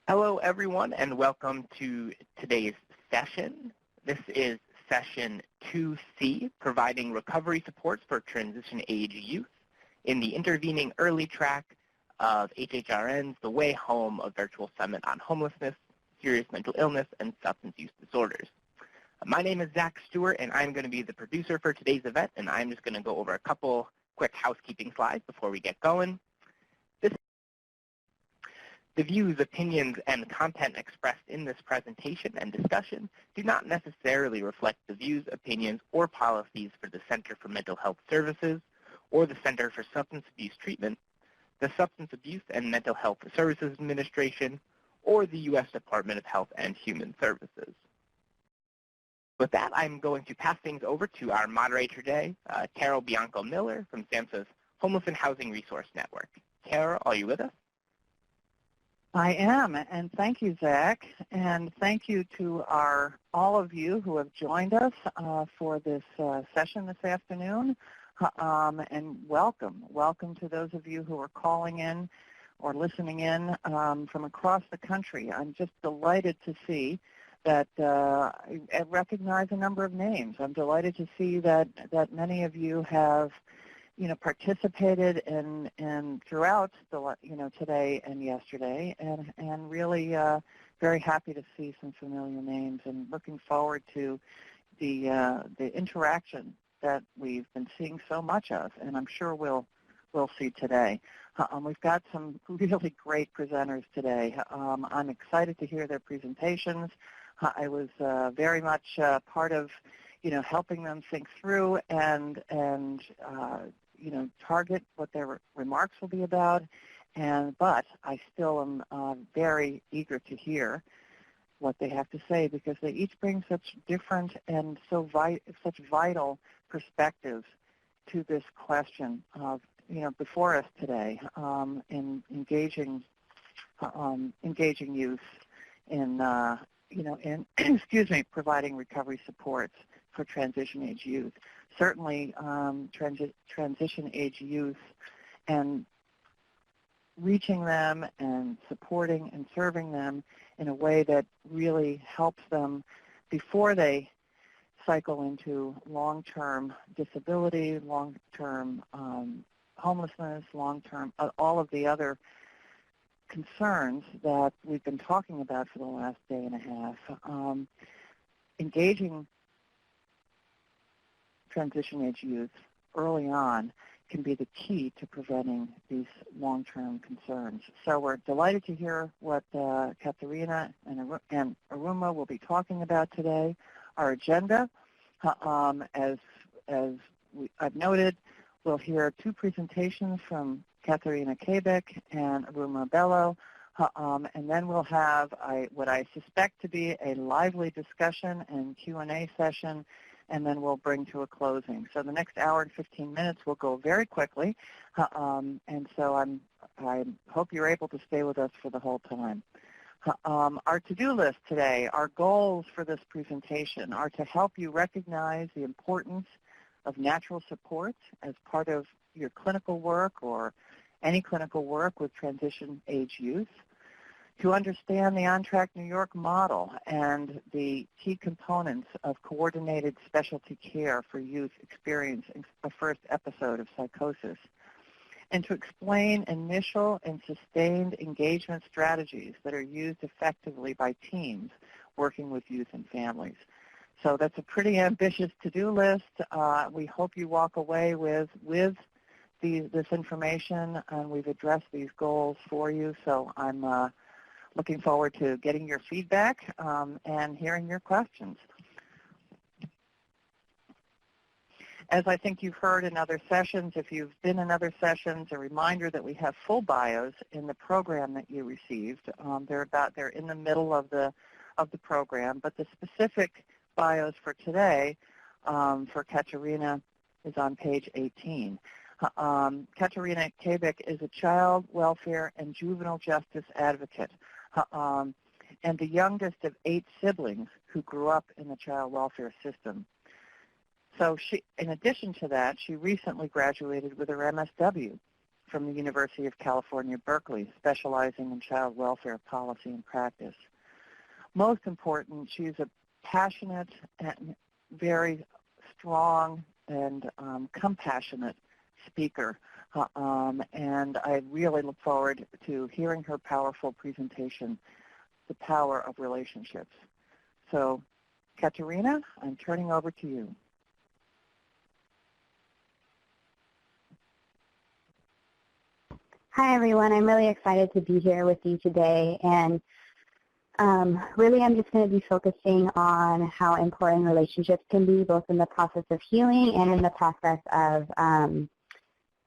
Hello, everyone, and welcome to today's session. This is session 2C, providing recovery supports for transition age youth in the intervening early track of HHRN's The Way Home, a virtual summit on homelessness, serious mental illness, and substance use disorders. My name is Zach Stewart, and I'm going to be the producer for today's event, and I'm just going to go over a couple quick housekeeping slides before we get going. The views, opinions, and content expressed in this presentation and discussion do not necessarily reflect the views, opinions, or policies for the Center for Mental Health Services or the Center for Substance Abuse Treatment, the Substance Abuse and Mental Health Services Administration, or the U.S. Department of Health and Human Services. With that, I'm going to pass things over to our moderator today, Carol Bianco-Miller from SAMHSA's Homeless and Housing Resource Network. Carol, are you with us? I am, and thank you, Zach, and thank you to all of you who have joined us for this session this afternoon, and welcome to those of you who are calling in or listening in from across the country. I'm just delighted to see that I recognize a number of names. I'm delighted to see that many of you have participated in throughout the, today and yesterday, and really very happy to see some familiar names, and looking forward to the interaction that we've been seeing so much of, and I'm sure we'll see today. We've got some really great presenters today. I'm excited to hear their presentations. I was very much part of helping them think through and target what their remarks will be about, but I still am very eager to hear what they have to say, because they each bring such different and such vital perspectives to this question of before us today, in engaging youth in excuse me, providing recovery supports for transition age youth. Certainly transition age youth, and reaching them and supporting and serving them in a way that really helps them before they cycle into long-term disability, long-term homelessness, long-term, all of the other concerns that we've been talking about for the last day and a half. Engaging transition age youth early on can be the key to preventing these long-term concerns. So we're delighted to hear what Katerina and Aruma will be talking about today. Our agenda, as I've noted, we'll hear two presentations from Katerina Kabek and Aruma Bello, and then we'll have what I suspect to be a lively discussion and Q&A session, and then we'll bring to a closing. So the next hour and 15 minutes will go very quickly, and so I hope you're able to stay with us for the whole time. Our to-do list today, our goals for this presentation are to help you recognize the importance of natural support as part of your clinical work or any clinical work with transition age youth, to understand the OnTrack New York model and the key components of coordinated specialty care for youth experiencing a first episode of psychosis, and to explain initial and sustained engagement strategies that are used effectively by teams working with youth and families. So that's a pretty ambitious to-do list. We hope you walk away with this information, and we've addressed these goals for you. So I'm looking forward to getting your feedback and hearing your questions. As I think you've heard in other sessions, if you've been in other sessions, a reminder that we have full bios in the program that you received. They're in the middle of the program, but the specific bios for today for Katerina is on page 18. Katerina Kabek is a child welfare and juvenile justice advocate, and the youngest of 8 siblings who grew up in the child welfare system. So in addition to that, she recently graduated with her MSW from the University of California, Berkeley, specializing in child welfare policy and practice. Most important, she's a passionate and very strong and compassionate speaker. And I really look forward to hearing her powerful presentation, The Power of Relationships. So, Katerina, I'm turning over to you. Hi, everyone. I'm really excited to be here with you today. And really, I'm just going to be focusing on how important relationships can be, both in the process of healing and in the process of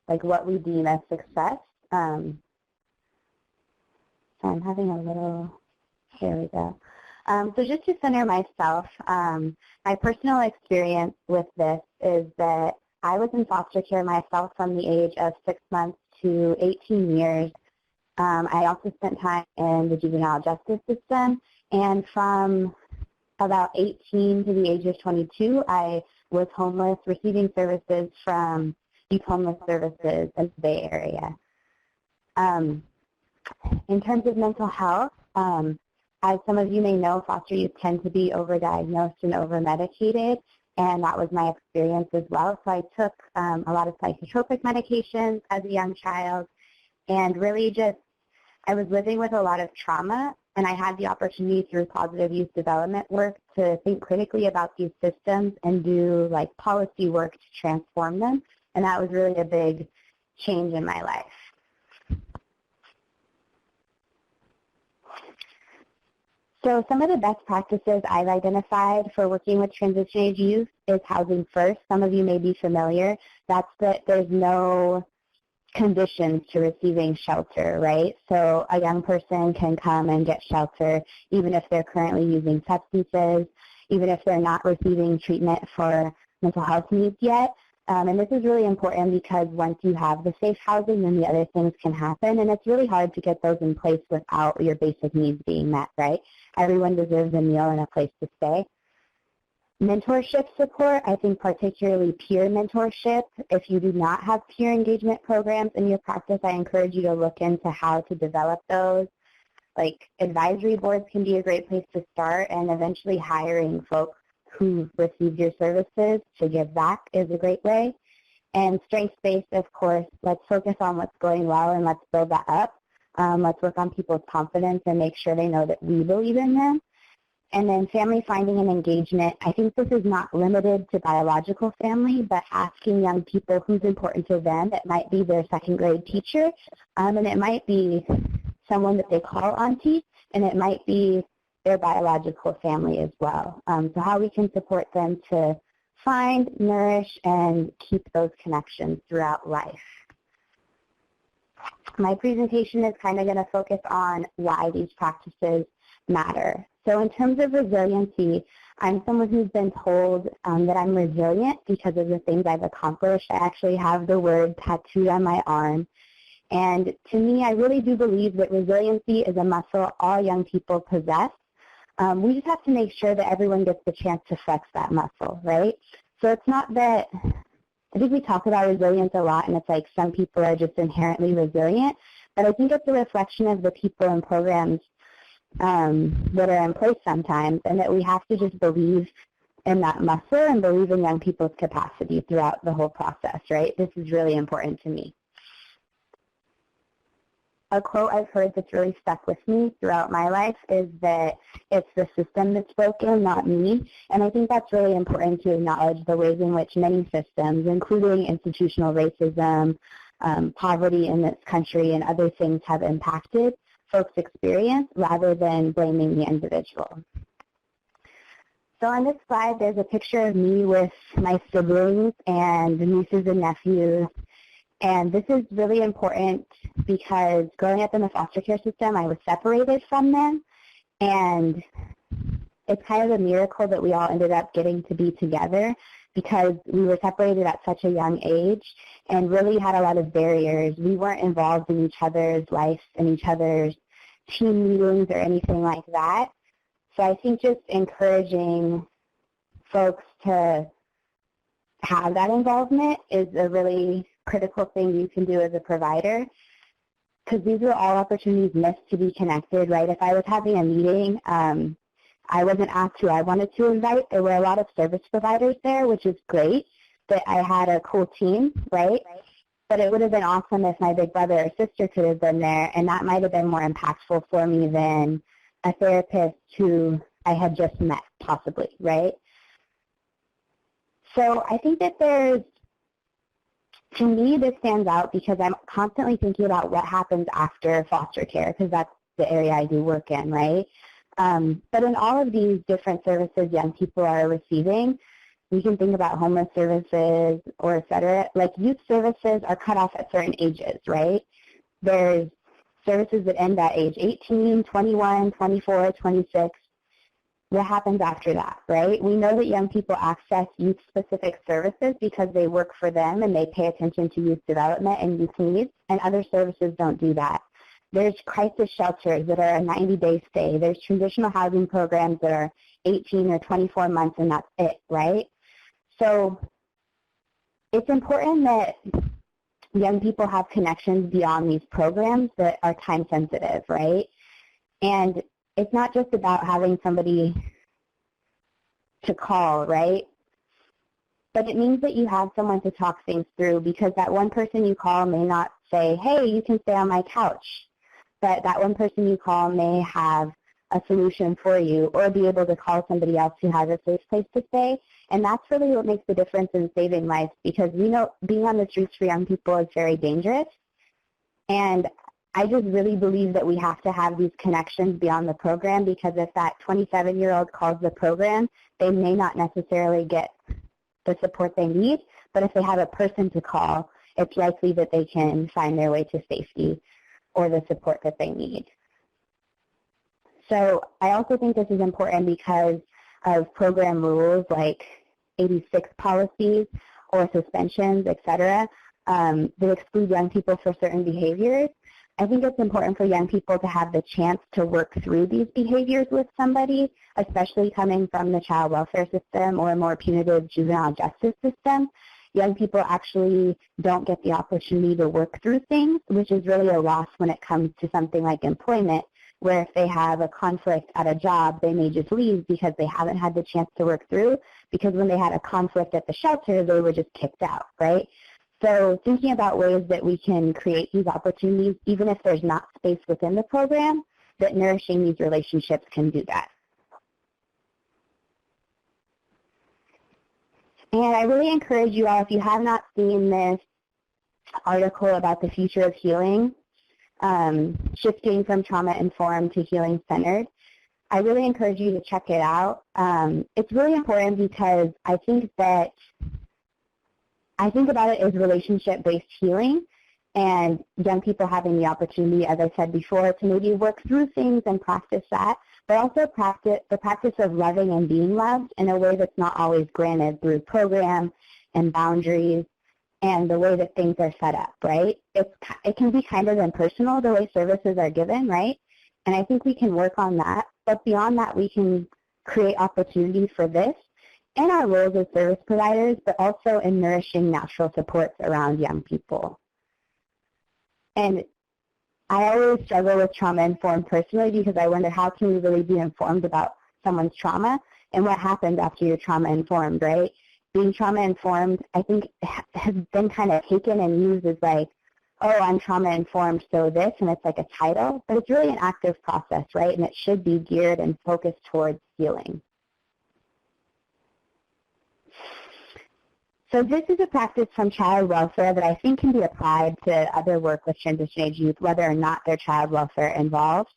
like what we deem as success. So I'm having a little, here we go. So just to center myself, my personal experience with this is that I was in foster care myself from the age of 6 months to 18 years. I also spent time in the juvenile justice system, and from about 18 to the age of 22, I was homeless, receiving services from youth homeless services in the Bay Area. In terms of mental health, as some of you may know, foster youth tend to be overdiagnosed and over-medicated, and that was my experience as well. So I took a lot of psychotropic medications as a young child, and really just, I was living with a lot of trauma, and I had the opportunity through positive youth development work to think critically about these systems and do like policy work to transform them, and that was really a big change in my life. So some of the best practices I've identified for working with transition age youth is housing first. Some of you may be familiar. That's that there's no conditions to receiving shelter, right? So a young person can come and get shelter even if they're currently using substances, even if they're not receiving treatment for mental health needs yet. And this is really important because once you have the safe housing, then the other things can happen, and it's really hard to get those in place without your basic needs being met, right? Everyone deserves a meal and a place to stay. Mentorship support, I think particularly peer mentorship. If you do not have peer engagement programs in your practice, I encourage you to look into how to develop those. Like advisory boards can be a great place to start, and eventually hiring folks who received your services to give back is a great way. And strengths-based, of course, let's focus on what's going well and let's build that up. Let's work on people's confidence and make sure they know that we believe in them. And then family finding and engagement. I think this is not limited to biological family, but asking young people who's important to them. It might be their second grade teacher, and it might be someone that they call auntie, and it might be their biological family as well. So how we can support them to find, nourish, and keep those connections throughout life. My presentation is kind of going to focus on why these practices matter. So in terms of resiliency, I'm someone who's been told that I'm resilient because of the things I've accomplished. I actually have the word tattooed on my arm. And to me, I really do believe that resiliency is a muscle all young people possess. We just have to make sure that everyone gets the chance to flex that muscle, right? So it's not that, I think we talk about resilience a lot, and it's like some people are just inherently resilient, but I think it's a reflection of the people and programs that are in place sometimes, and that we have to just believe in that muscle and believe in young people's capacity throughout the whole process, right? This is really important to me. A quote I've heard that's really stuck with me throughout my life is that it's the system that's broken, not me. And I think that's really important to acknowledge the ways in which many systems, including institutional racism, poverty in this country, and other things have impacted folks' experience rather than blaming the individual. So on this slide, there's a picture of me with my siblings and nieces and nephews. And this is really important because growing up in the foster care system, I was separated from them. And it's kind of a miracle that we all ended up getting to be together because we were separated at such a young age and really had a lot of barriers. We weren't involved in each other's life and each other's team meetings or anything like that. So I think just encouraging folks to have that involvement is a really critical thing you can do as a provider, because these are all opportunities missed to be connected, right? If I was having a meeting, I wasn't asked who I wanted to invite. There were a lot of service providers there, which is great that I had a cool team, right? But it would have been awesome if my big brother or sister could have been there, and that might have been more impactful for me than a therapist who I had just met, possibly, right? So I think that to me, this stands out because I'm constantly thinking about what happens after foster care, because that's the area I do work in, right? But in all of these different services young people are receiving, we can think about homeless services or et cetera. Like youth services are cut off at certain ages, right? There's services that end at age 18, 21, 24, 26. What happens after that, right? We know that young people access youth-specific services because they work for them and they pay attention to youth development and youth needs, and other services don't do that. There's crisis shelters that are a 90-day stay. There's transitional housing programs that are 18 or 24 months, and that's it, right? So it's important that young people have connections beyond these programs that are time-sensitive, right? And it's not just about having somebody to call, right? But it means that you have someone to talk things through, because that one person you call may not say, hey, you can stay on my couch. But that one person you call may have a solution for you, or be able to call somebody else who has a safe place to stay. And that's really what makes the difference in saving lives, because we know being on the streets for young people is very dangerous. And I just really believe that we have to have these connections beyond the program, because if that 27-year-old calls the program, they may not necessarily get the support they need, but if they have a person to call, it's likely that they can find their way to safety or the support that they need. So I also think this is important because of program rules like 86 policies or suspensions, et cetera, that exclude young people for certain behaviors. I think it's important for young people to have the chance to work through these behaviors with somebody, especially coming from the child welfare system or a more punitive juvenile justice system. Young people actually don't get the opportunity to work through things, which is really a loss when it comes to something like employment, where if they have a conflict at a job, they may just leave because they haven't had the chance to work through, because when they had a conflict at the shelter, they were just kicked out, right? So thinking about ways that we can create these opportunities, even if there's not space within the program, that nourishing these relationships can do that. And I really encourage you all, if you have not seen this article about the future of healing, shifting from trauma-informed to healing-centered, I really encourage you to check it out. It's really important because I think about it as relationship-based healing, and young people having the opportunity, as I said before, to maybe work through things and practice that, but also the practice of loving and being loved in a way that's not always granted through program and boundaries and the way that things are set up, right? It can be kind of impersonal, the way services are given, right? And I think we can work on that, but beyond that, we can create opportunities for this in our roles as service providers, but also in nourishing natural supports around young people. And I always struggle with trauma-informed personally, because I wonder, how can we really be informed about someone's trauma and what happens after you're trauma-informed, right? Being trauma-informed, I think, has been kind of taken and used as like, oh, I'm trauma-informed, so this, and it's like a title. But it's really an active process, right? And it should be geared and focused towards healing. So this is a practice from child welfare that I think can be applied to other work with transition-age youth, whether or not their child welfare involved.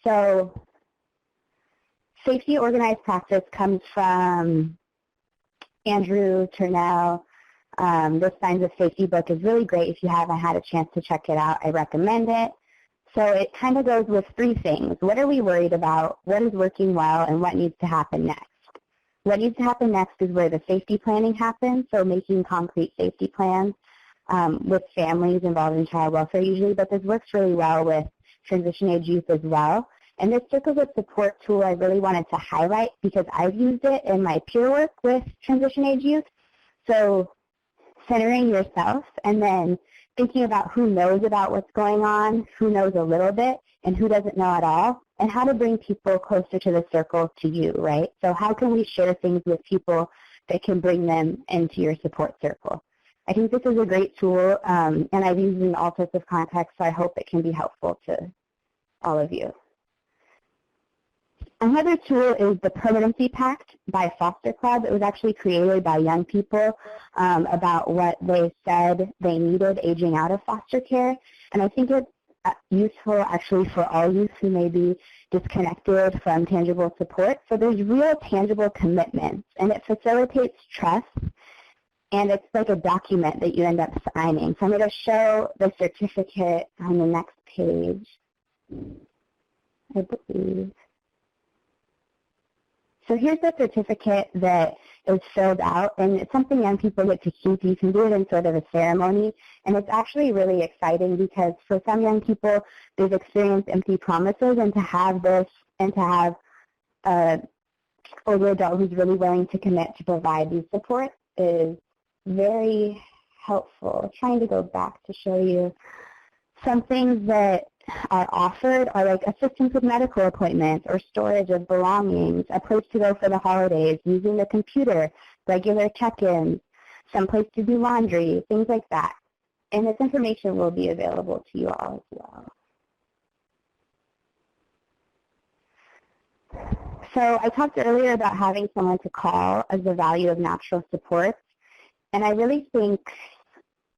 So safety organized practice comes from Andrew Turnell. This Signs of Safety book is really great. If you haven't had a chance to check it out, I recommend it. So it kind of goes with three things. What are we worried about? What is working well? And what needs to happen next? What needs to happen next is where the safety planning happens, so making concrete safety plans with families involved in child welfare usually, but this works really well with transition-age youth as well. And this circles of support tool I really wanted to highlight because I've used it in my peer work with transition-age youth. So centering yourself and then thinking about who knows about what's going on, who knows a little bit, and who doesn't know at all, and how to bring people closer to the circle to you, right? So how can we share things with people that can bring them into your support circle? I think this is a great tool, and I've used it in all sorts of contexts, so I hope it can be helpful to all of you. Another tool is the Permanency Pact by Foster Club. It was actually created by young people about what they said they needed aging out of foster care. And I think it's useful actually for all youth who may be disconnected from tangible support. So there's real tangible commitments, and it facilitates trust, and it's like a document that you end up signing. So I'm going to show the certificate on the next page, I believe. So here's the certificate that is filled out, and it's something young people get to keep. You can do it in sort of a ceremony, and it's actually really exciting because for some young people, they've experienced empty promises, and to have this and to have an older adult who's really willing to commit to provide these supports is very helpful. Trying to go back to show you some things that are offered are like assistance with medical appointments or storage of belongings, a place to go for the holidays, using the computer, regular check-ins, some place to do laundry, things like that. And this information will be available to you all as well. So I talked earlier about having someone to call as the value of natural supports, and I really think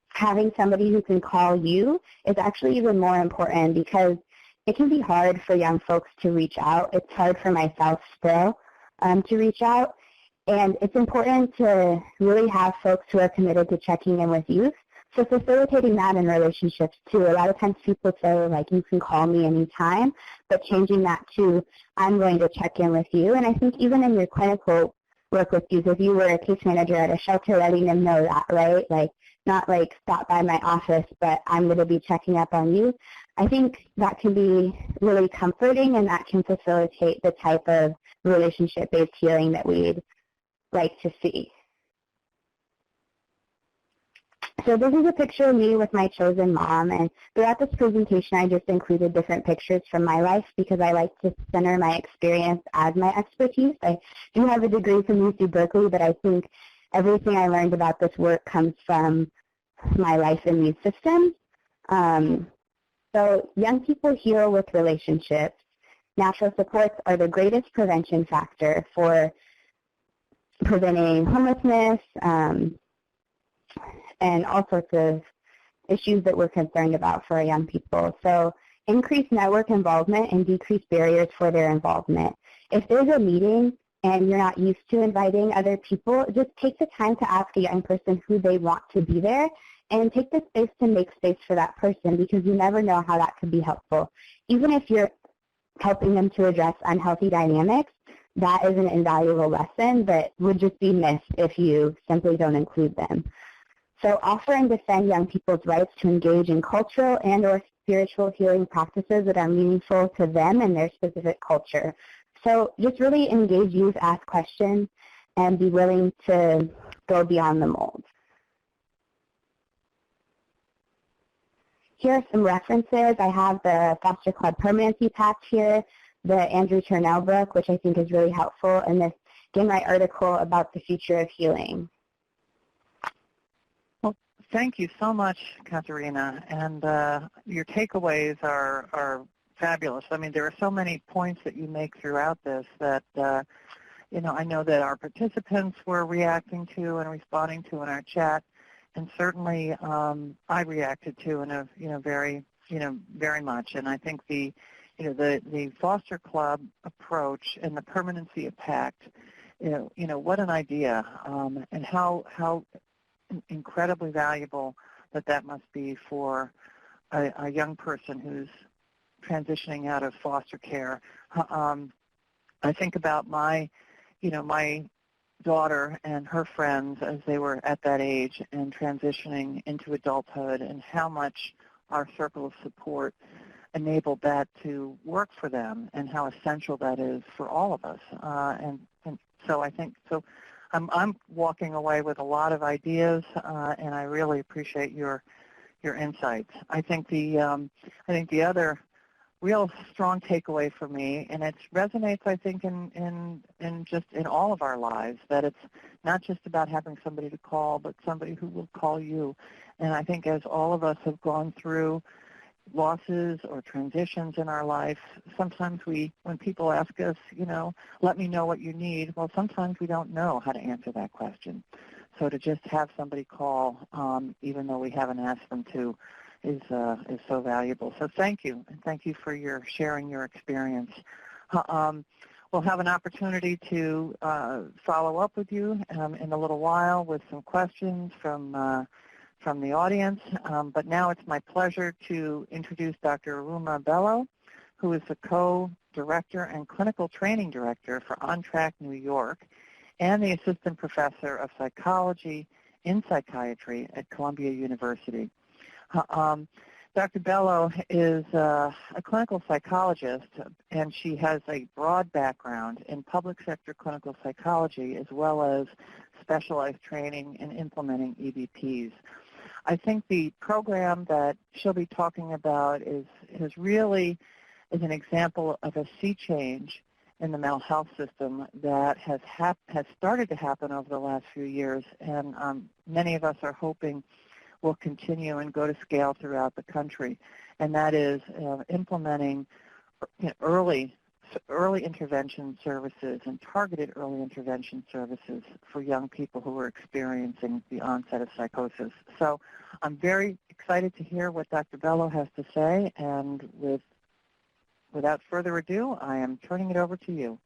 having somebody who can call you is actually even more important because it can be hard for young folks to reach out. It's hard for myself still to reach out. And it's important to really have folks who are committed to checking in with youth. So facilitating that in relationships too. A lot of times people say, like, you can call me anytime, but changing that to, I'm going to check in with you. And I think even in your clinical work with youth, if you were a case manager at a shelter, letting them know that, right? Like, not like stop by my office, but I'm going to be checking up on you. I think that can be really comforting, and that can facilitate the type of relationship-based healing that we'd like to see. So this is a picture of me with my chosen mom, and throughout this presentation I just included different pictures from my life because I like to center my experience as my expertise. I do have a degree from UC Berkeley, but I think everything I learned about this work comes from my life in these systems. So young people heal with relationships. Natural supports are the greatest prevention factor for preventing homelessness and all sorts of issues that we're concerned about for our young people. So increase network involvement and decrease barriers for their involvement. If there's a meeting and you're not used to inviting other people, just take the time to ask a young person who they want to be there, and take the space to make space for that person, because you never know how that could be helpful. Even if you're helping them to address unhealthy dynamics, that is an invaluable lesson that would just be missed if you simply don't include them. So offer and defend young people's rights to engage in cultural and or spiritual healing practices that are meaningful to them and their specific culture. So just really engage youth, ask questions, and be willing to go beyond the mold. Here are some references. I have the Foster Club Permanency Pact here, the Andrew Turnell book, which I think is really helpful, and this Gainwright article about the future of healing. Well, thank you so much, Katerina, and your takeaways are fabulous. I mean, there are so many points that you make throughout this that, I know that our participants were reacting to and responding to in our chat, and certainly I reacted to in a, very much. And I think the Foster Club approach and the Permanency Pact, what an idea, and how incredibly valuable that must be for a young person who's transitioning out of foster care. I think about my daughter and her friends as they were at that age and transitioning into adulthood, and how much our circle of support enabled that to work for them, and how essential that is for all of us. And so I think, I'm walking away with a lot of ideas, and I really appreciate your insights. I think the other real strong takeaway for me, and it resonates, I think, in just in all of our lives, that it's not just about having somebody to call, but somebody who will call you. And I think as all of us have gone through losses or transitions in our life, sometimes when people ask us, let me know what you need, well, sometimes we don't know how to answer that question. So to just have somebody call, even though we haven't asked them to, is so valuable. So thank you, and thank you for your sharing your experience. We'll have an opportunity to follow up with you in a little while with some questions from the audience. But now it's my pleasure to introduce Dr. Aruma Bello, who is the co-director and clinical training director for OnTrack New York and the assistant professor of psychology in psychiatry at Columbia University. Dr. Bello is a clinical psychologist, and she has a broad background in public sector clinical psychology as well as specialized training in implementing EBPs. I think the program that she'll be talking about is an example of a sea change in the mental health system that has started to happen over the last few years, and many of us are hoping will continue and go to scale throughout the country, and that is implementing early intervention services and targeted early intervention services for young people who are experiencing the onset of psychosis. So I'm very excited to hear what Dr. Bello has to say, and without further ado, I am turning it over to you.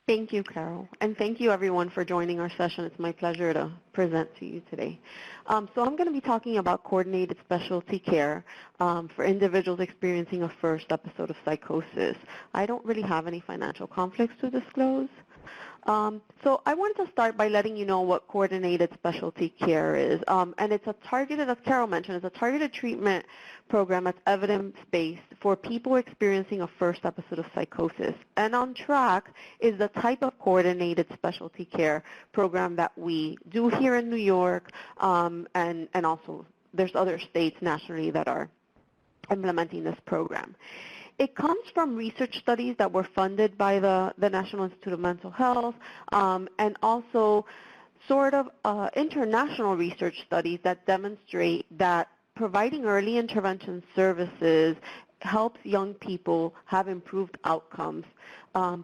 Thank you, Carol, and thank you everyone for joining our session. It's my pleasure to present to you today. So I'm going to be talking about coordinated specialty care for individuals experiencing a first episode of psychosis. I don't really have any financial conflicts to disclose. So I wanted to start by letting you know what coordinated specialty care is. And it's a targeted, as Carol mentioned, it's a targeted treatment program that's evidence-based for people experiencing a first episode of psychosis. And OnTrack is the type of coordinated specialty care program that we do here in New York, and also there's other states nationally that are implementing this program. It comes from research studies that were funded by the National Institute of Mental Health, and also sort of international research studies that demonstrate that providing early intervention services helps young people have improved outcomes,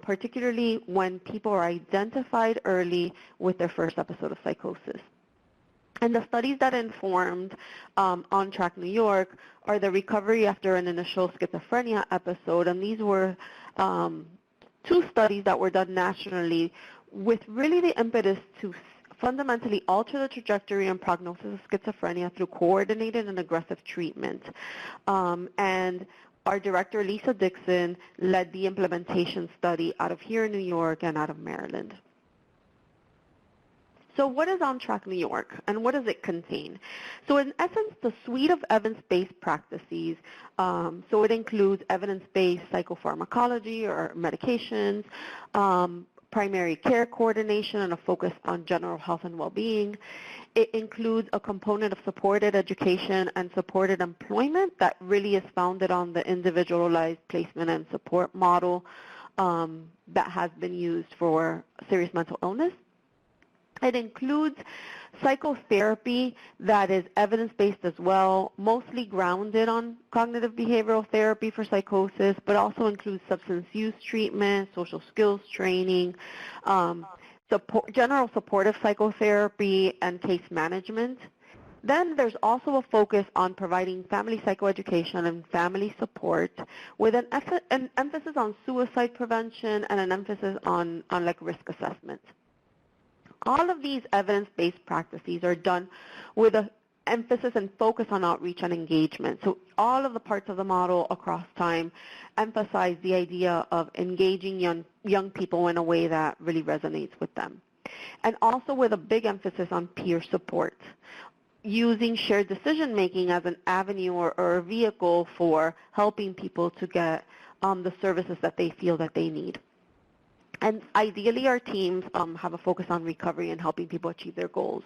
particularly when people are identified early with their first episode of psychosis. And the studies that informed OnTrack New York are the recovery after an initial schizophrenia episode, and these were two studies that were done nationally with really the impetus to fundamentally alter the trajectory and prognosis of schizophrenia through coordinated and aggressive treatment. And our director, Lisa Dixon, led the implementation study out of here in New York and out of Maryland. So what is OnTrack New York, and what does it contain? So in essence, the suite of evidence-based practices, so it includes evidence-based psychopharmacology or medications, primary care coordination and a focus on general health and well-being. It includes a component of supported education and supported employment that really is founded on the individualized placement and support model that has been used for serious mental illness. It includes psychotherapy that is evidence-based as well, mostly grounded on cognitive behavioral therapy for psychosis, but also includes substance use treatment, social skills training, general supportive psychotherapy, and case management. Then there's also a focus on providing family psychoeducation and family support with an emphasis on suicide prevention and an emphasis on like risk assessment. All of these evidence-based practices are done with an emphasis and focus on outreach and engagement. So all of the parts of the model across time emphasize the idea of engaging young people in a way that really resonates with them. And also with a big emphasis on peer support, using shared decision-making as an avenue or a vehicle for helping people to get the services that they feel that they need. And ideally, our teams have a focus on recovery and helping people achieve their goals.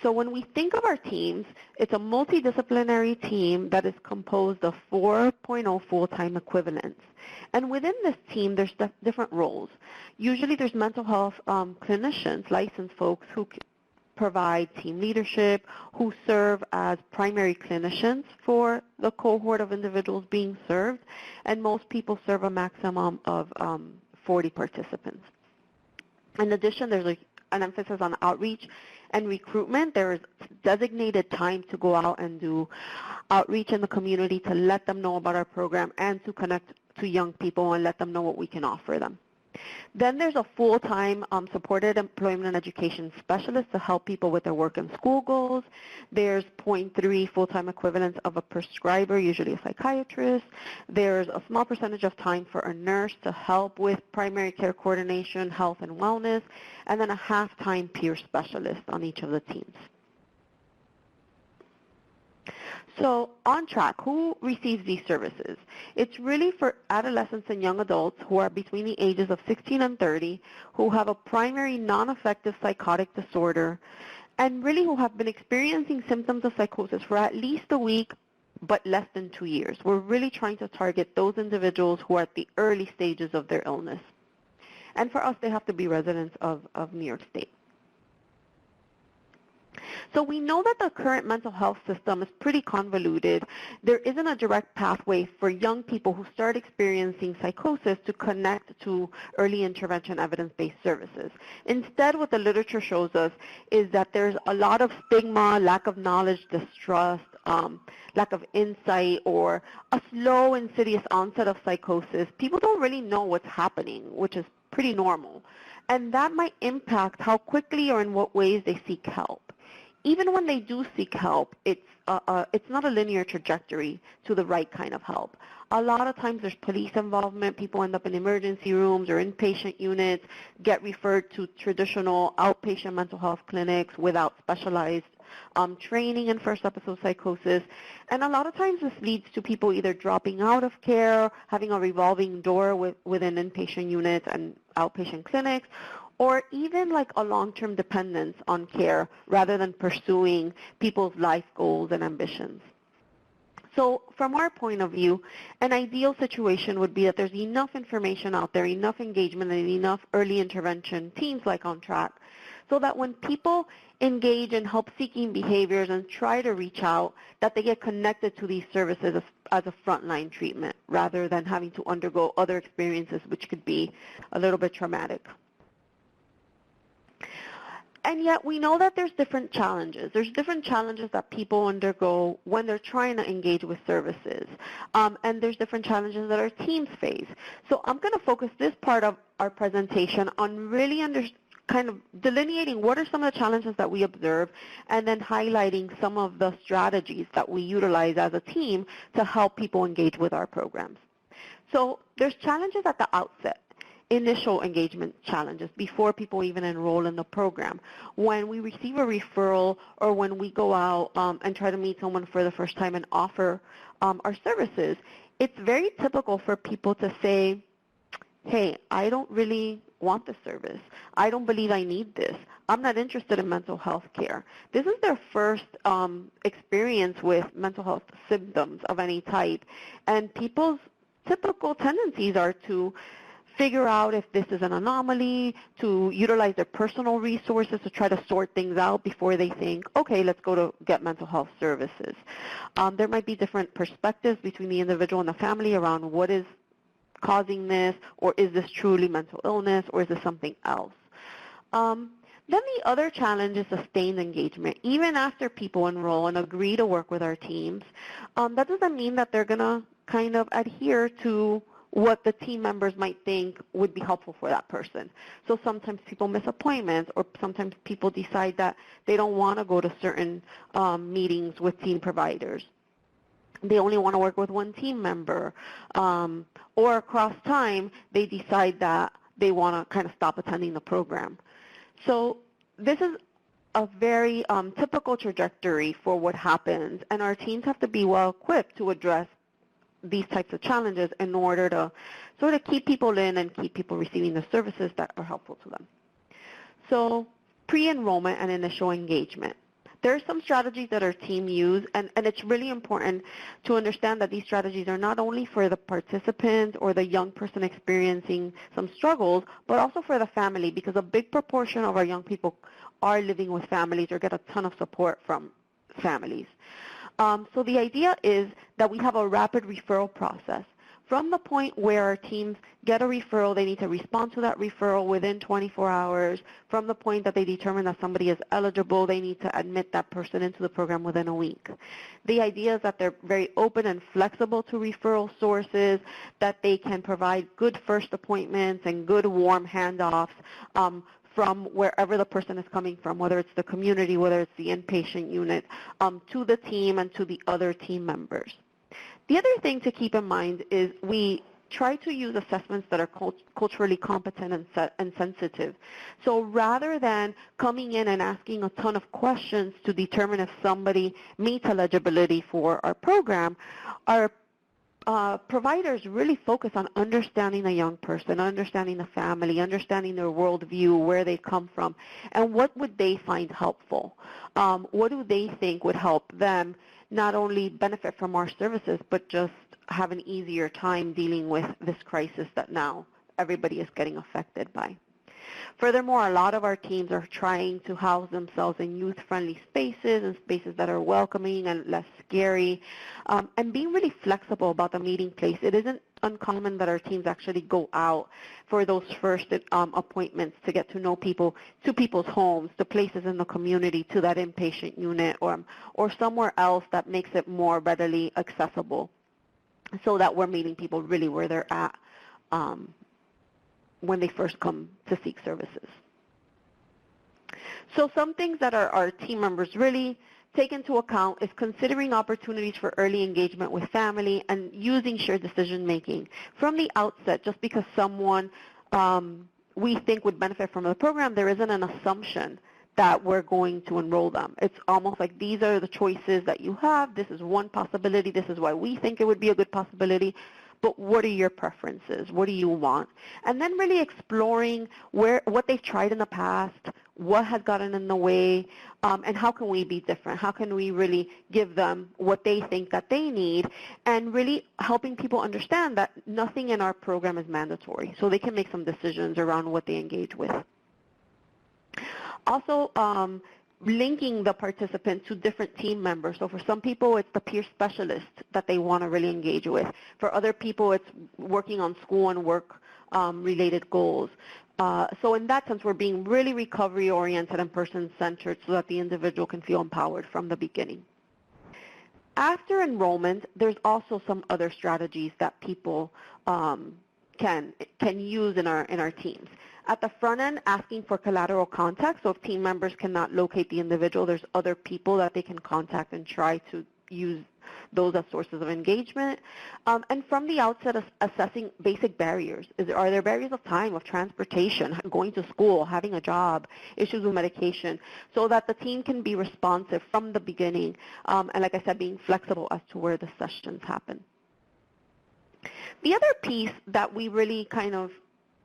So when we think of our teams, it's a multidisciplinary team that is composed of 4.0 full-time equivalents. And within this team, there's different roles. Usually there's mental health clinicians, licensed folks who provide team leadership, who serve as primary clinicians for the cohort of individuals being served, and most people serve a maximum of 40 participants. In addition, there's an emphasis on outreach and recruitment. There is designated time to go out and do outreach in the community to let them know about our program and to connect to young people and let them know what we can offer them. Then there's a full-time supported employment and education specialist to help people with their work and school goals. There's 0.3 full-time equivalents of a prescriber, usually a psychiatrist. There's a small percentage of time for a nurse to help with primary care coordination, health and wellness, and then a half-time peer specialist on each of the teams. So OnTrack, who receives these services? It's really for adolescents and young adults who are between the ages of 16 and 30, who have a primary non-affective psychotic disorder, and really who have been experiencing symptoms of psychosis for at least a week, but less than 2 years. We're really trying to target those individuals who are at the early stages of their illness. And for us, they have to be residents of New York State. So we know that the current mental health system is pretty convoluted. There isn't a direct pathway for young people who start experiencing psychosis to connect to early intervention evidence-based services. Instead, what the literature shows us is that there's a lot of stigma, lack of knowledge, distrust, lack of insight, or a slow, insidious onset of psychosis. People don't really know what's happening, which is pretty normal. And that might impact how quickly or in what ways they seek help. Even when they do seek help, it's not a linear trajectory to the right kind of help. A lot of times there's police involvement. People end up in emergency rooms or inpatient units, get referred to traditional outpatient mental health clinics without specialized training in first episode psychosis. And a lot of times this leads to people either dropping out of care, having a revolving door within inpatient units and outpatient clinics, or even like a long-term dependence on care rather than pursuing people's life goals and ambitions. So from our point of view, an ideal situation would be that there's enough information out there, enough engagement, and enough early intervention teams like OnTrack, so that when people engage in help-seeking behaviors and try to reach out, that they get connected to these services as a frontline treatment rather than having to undergo other experiences which could be a little bit traumatic. And yet we know that there's different challenges. There's different challenges that people undergo when they're trying to engage with services. And there's different challenges that our teams face. So I'm going to focus this part of our presentation on really kind of delineating what are some of the challenges that we observe and then highlighting some of the strategies that we utilize as a team to help people engage with our programs. So there's challenges at the outset. Initial engagement challenges before people even enroll in the program. When we receive a referral or when we go out and try to meet someone for the first time and offer our services, it's very typical for people to say, hey, I don't really want the service. I don't believe I need this. I'm not interested in mental health care. This is their first experience with mental health symptoms of any type. And people's typical tendencies are to figure out if this is an anomaly, to utilize their personal resources to try to sort things out before they think, okay, let's go to get mental health services. There might be different perspectives between the individual and the family around what is causing this, or is this truly mental illness, or is this something else? Then the other challenge is sustained engagement. Even after people enroll and agree to work with our teams, that doesn't mean that they're going to kind of adhere to what the team members might think would be helpful for that person. So sometimes people miss appointments, or sometimes people decide that they don't want to go to certain meetings with team providers. They only want to work with one team member. Or across time, they decide that they want to kind of stop attending the program. So this is a very typical trajectory for what happens, and our teams have to be well equipped to address these types of challenges in order to sort of keep people in and keep people receiving the services that are helpful to them. So pre-enrollment and initial engagement. There are some strategies that our team use, and it's really important to understand that these strategies are not only for the participant or the young person experiencing some struggles, but also for the family, because a big proportion of our young people are living with families or get a ton of support from families. So the idea is that we have a rapid referral process. From the point where our teams get a referral, they need to respond to that referral within 24 hours. From the point that they determine that somebody is eligible, they need to admit that person into the program within a week. The idea is that they're very open and flexible to referral sources, that they can provide good first appointments and good warm handoffs from wherever the person is coming from, whether it's the community, whether it's the inpatient unit, to the team and to the other team members. The other thing to keep in mind is we try to use assessments that are culturally competent and sensitive. So rather than coming in and asking a ton of questions to determine if somebody meets eligibility for our program, our providers really focus on understanding the young person, understanding the family, understanding their worldview, where they come from, and what would they find helpful. What do they think would help them not only benefit from our services, but just have an easier time dealing with this crisis that now everybody is getting affected by. Furthermore, a lot of our teams are trying to house themselves in youth-friendly spaces and spaces that are welcoming and less scary, and being really flexible about the meeting place. It isn't uncommon that our teams actually go out for those first appointments to get to know people, to people's homes, to places in the community, to that inpatient unit, or somewhere else that makes it more readily accessible, so that we're meeting people really where they're at when they first come to seek services. So some things that our team members really take into account is considering opportunities for early engagement with family and using shared decision-making. From the outset, just because someone we think would benefit from the program, there isn't an assumption that we're going to enroll them. It's almost like these are the choices that you have. This is one possibility. This is why we think it would be a good possibility. But what are your preferences? What do you want? And then really exploring what they've tried in the past, what has gotten in the way, and how can we be different? How can we really give them what they think that they need, and really helping people understand that nothing in our program is mandatory, so they can make some decisions around what they engage with. Also, linking the participant to different team members. So for some people, it's the peer specialist that they want to really engage with. For other people, it's working on school and work related goals. So in that sense, we're being really recovery-oriented and person-centered so that the individual can feel empowered from the beginning. After enrollment, there's also some other strategies that people can use in our teams. At the front end, asking for collateral contact. So if team members cannot locate the individual, there's other people that they can contact and try to use those as sources of engagement. And from the outset, assessing basic barriers. Are there barriers of time, of transportation, going to school, having a job, issues with medication, so that the team can be responsive from the beginning, and like I said, being flexible as to where the sessions happen. The other piece that we really kind of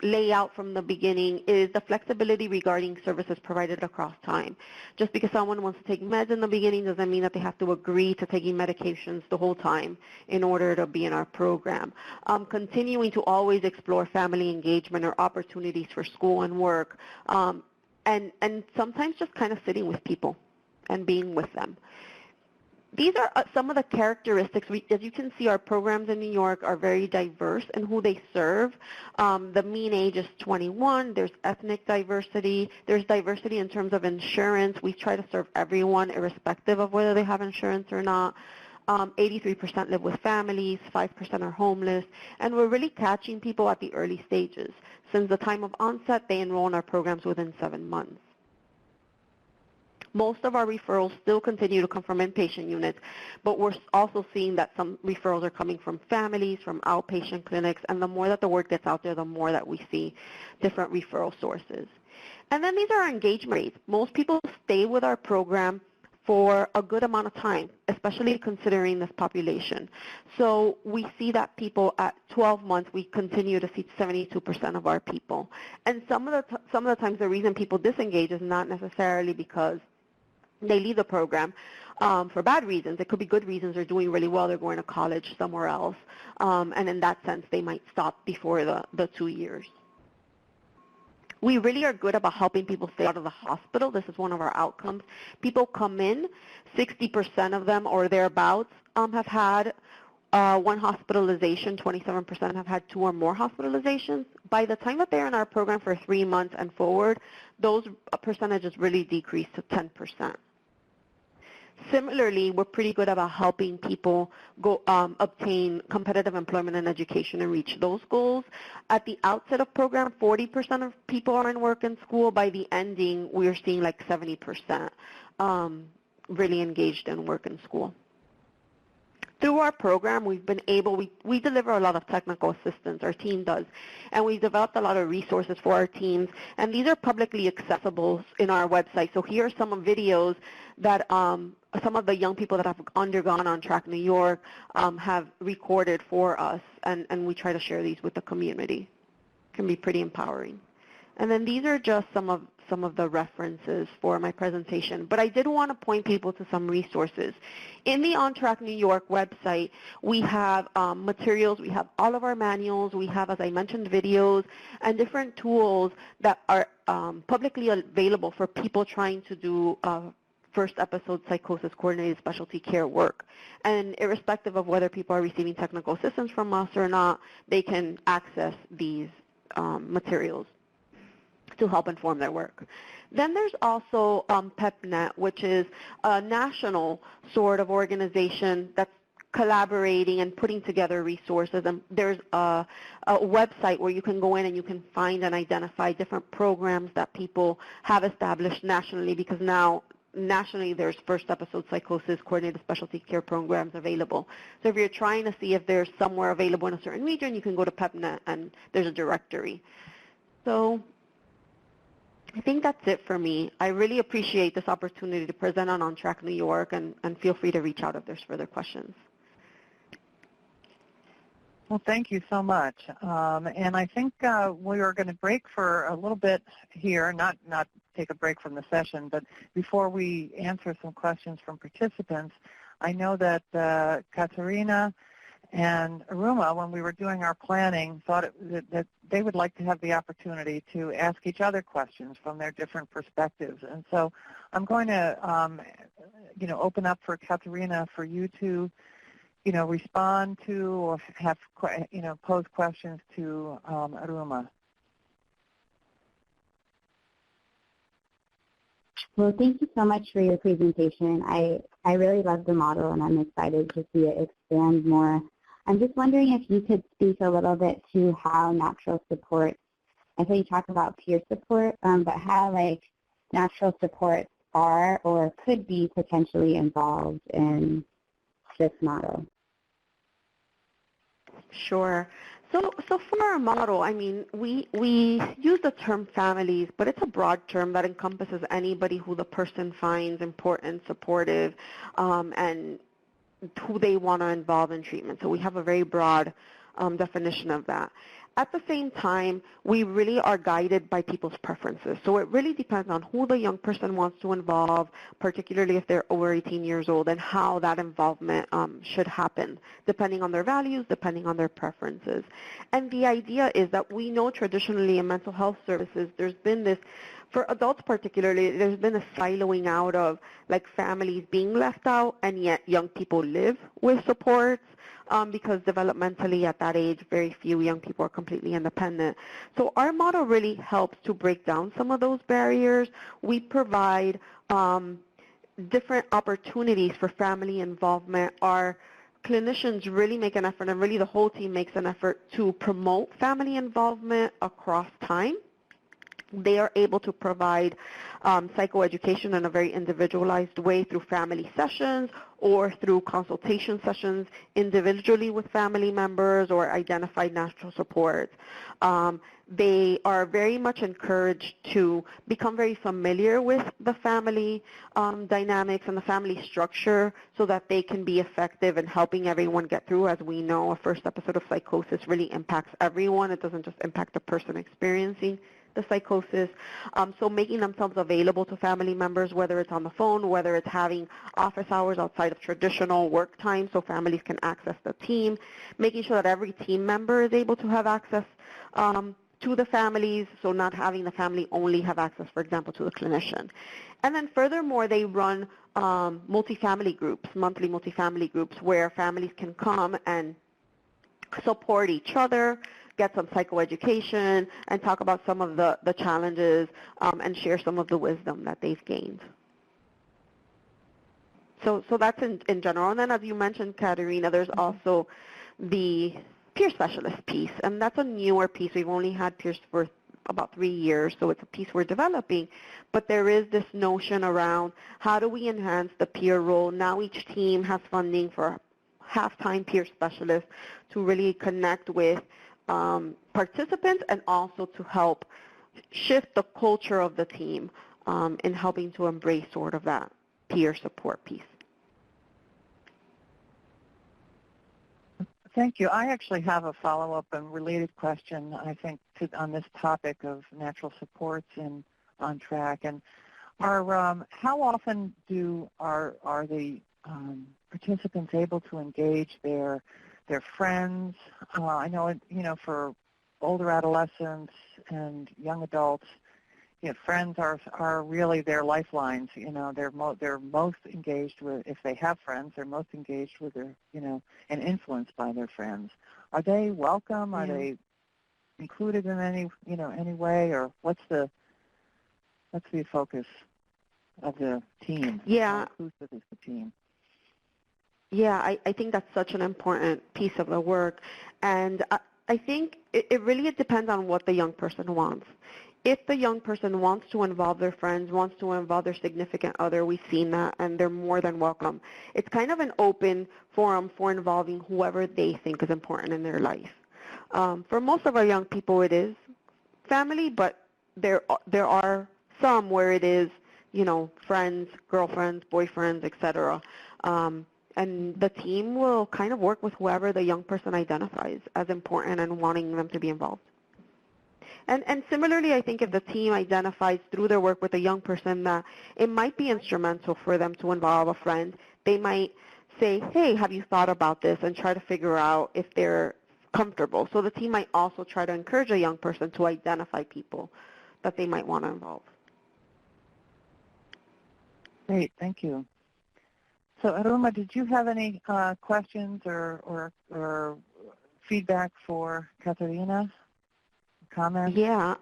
lay out from the beginning is the flexibility regarding services provided across time. Just because someone wants to take meds in the beginning doesn't mean that they have to agree to taking medications the whole time in order to be in our program. Continuing to always explore family engagement or opportunities for school and work, and sometimes just kind of sitting with people and being with them. These are some of the characteristics. As you can see, our programs in New York are very diverse in who they serve. The mean age is 21. There's ethnic diversity. There's diversity in terms of insurance. We try to serve everyone irrespective of whether they have insurance or not. 83% live with families, 5% are homeless, and we're really catching people at the early stages. Since the time of onset, they enroll in our programs within 7 months. Most of our referrals still continue to come from inpatient units, but we're also seeing that some referrals are coming from families, from outpatient clinics, and the more that the word gets out there, the more that we see different referral sources. And then these are our engagement rates. Most people stay with our program for a good amount of time, especially considering this population. So we see that people at 12 months, we continue to see 72% of our people. And some of the times the reason people disengage is not necessarily because they leave the program for bad reasons. It could be good reasons. They're doing really well. They're going to college somewhere else. And in that sense, they might stop before the 2 years. We really are good about helping people stay out of the hospital. This is one of our outcomes. People come in, 60% of them or thereabouts have had one hospitalization, 27% have had 2 or more hospitalizations. By the time that they're in our program for 3 months and forward, those percentages really decrease to 10%. Similarly, we're pretty good about helping people go obtain competitive employment and education and reach those goals. At the outset of program, 40% of people are in work and school. By the ending, we're seeing like 70% really engaged in work and school. Through our program, we've been able, we deliver a lot of technical assistance, our team does, and we've developed a lot of resources for our teams, and these are publicly accessible in our website. So here are some videos that some of the young people that have undergone OnTrack New York have recorded for us, and we try to share these with the community. It can be pretty empowering. And then these are just some of the references for my presentation. But I did want to point people to some resources. In the OnTrack New York website, we have materials, we have all of our manuals, we have, as I mentioned, videos, and different tools that are publicly available for people trying to do first episode psychosis coordinated specialty care work. And irrespective of whether people are receiving technical assistance from us or not, they can access these materials to help inform their work. Then there's also PEPNet, which is a national sort of organization that's collaborating and putting together resources. And there's a website where you can go in and you can find and identify different programs that people have established nationally, because now nationally there's first episode psychosis coordinated specialty care programs available. So if you're trying to see if there's somewhere available in a certain region, you can go to PEPNet and there's a directory. So I think that's it for me. I really appreciate this opportunity to present on OnTrack New York, and feel free to reach out if there's further questions. Well, thank you so much. And I think we are going to break for a little bit here, not take a break from the session, but before we answer some questions from participants, I know that Katerina and Aruma, when we were doing our planning, thought that they would like to have the opportunity to ask each other questions from their different perspectives. And so I'm going to, open up for Katerina for you to, respond to or have, pose questions to Aruma. Well, thank you so much for your presentation. I really love the model, and I'm excited to see it expand more. I'm just wondering if you could speak a little bit to how natural support, I know you talk about peer support, but how natural supports are or could be potentially involved in this model. Sure. So for our model, I mean, we use the term families, but it's a broad term that encompasses anybody who the person finds important, supportive, and who they want to involve in treatment. So we have a very broad definition of that. At the same time, we really are guided by people's preferences. So it really depends on who the young person wants to involve, particularly if they're over 18 years old, and how that involvement should happen, depending on their values, depending on their preferences. And the idea is that we know traditionally in mental health services, there's been this, for adults particularly, there's been a siloing out of families being left out, and yet young people live with supports. Because developmentally at that age, very few young people are completely independent. So our model really helps to break down some of those barriers. We provide different opportunities for family involvement. Our clinicians really make an effort, and really the whole team makes an effort to promote family involvement across time. They are able to provide psychoeducation in a very individualized way through family sessions or through consultation sessions individually with family members or identified natural support. They are very much encouraged to become very familiar with the family dynamics and the family structure so that they can be effective in helping everyone get through. As we know, a first episode of psychosis really impacts everyone. It doesn't just impact the person experiencing the psychosis. So making themselves available to family members, whether it's on the phone, whether it's having office hours outside of traditional work time so families can access the team, making sure that every team member is able to have access to the families, so not having the family only have access, for example, to the clinician. And then furthermore, they run multifamily groups, monthly multifamily groups, where families can come and support each other, get some psychoeducation, and talk about some of the challenges and share some of the wisdom that they've gained. So that's in general. And then as you mentioned, Katerina, there's also the peer specialist piece, and that's a newer piece. We've only had peers for about 3 years, so it's a piece we're developing. But there is this notion around how do we enhance the peer role. Now each team has funding for half-time peer specialists to really connect with participants and also to help shift the culture of the team in helping to embrace sort of that peer support piece. Thank you. I actually have a follow-up and related question, I think, on this topic of natural supports in OnTrack. And how often are the participants able to engage their friends? I know, for older adolescents and young adults, friends are really their lifelines. They're most engaged with, if they have friends, they're most engaged with their, and influenced by their friends. Are they welcome? Are they included in any way, or what's the focus of the team? Yeah. How inclusive is the team? Yeah, I think that's such an important piece of the work, and I think it really depends on what the young person wants. If the young person wants to involve their friends, wants to involve their significant other, we've seen that, and they're more than welcome. It's kind of an open forum for involving whoever they think is important in their life. For most of our young people, it is family, but there are some where it is, friends, girlfriends, boyfriends, etc. And the team will kind of work with whoever the young person identifies as important and wanting them to be involved. And similarly, I think if the team identifies through their work with a young person that it might be instrumental for them to involve a friend, they might say, hey, have you thought about this, and try to figure out if they're comfortable. So the team might also try to encourage a young person to identify people that they might want to involve. Great, thank you. So Aruma, did you have any questions or feedback for Katerina? Comments? Yeah.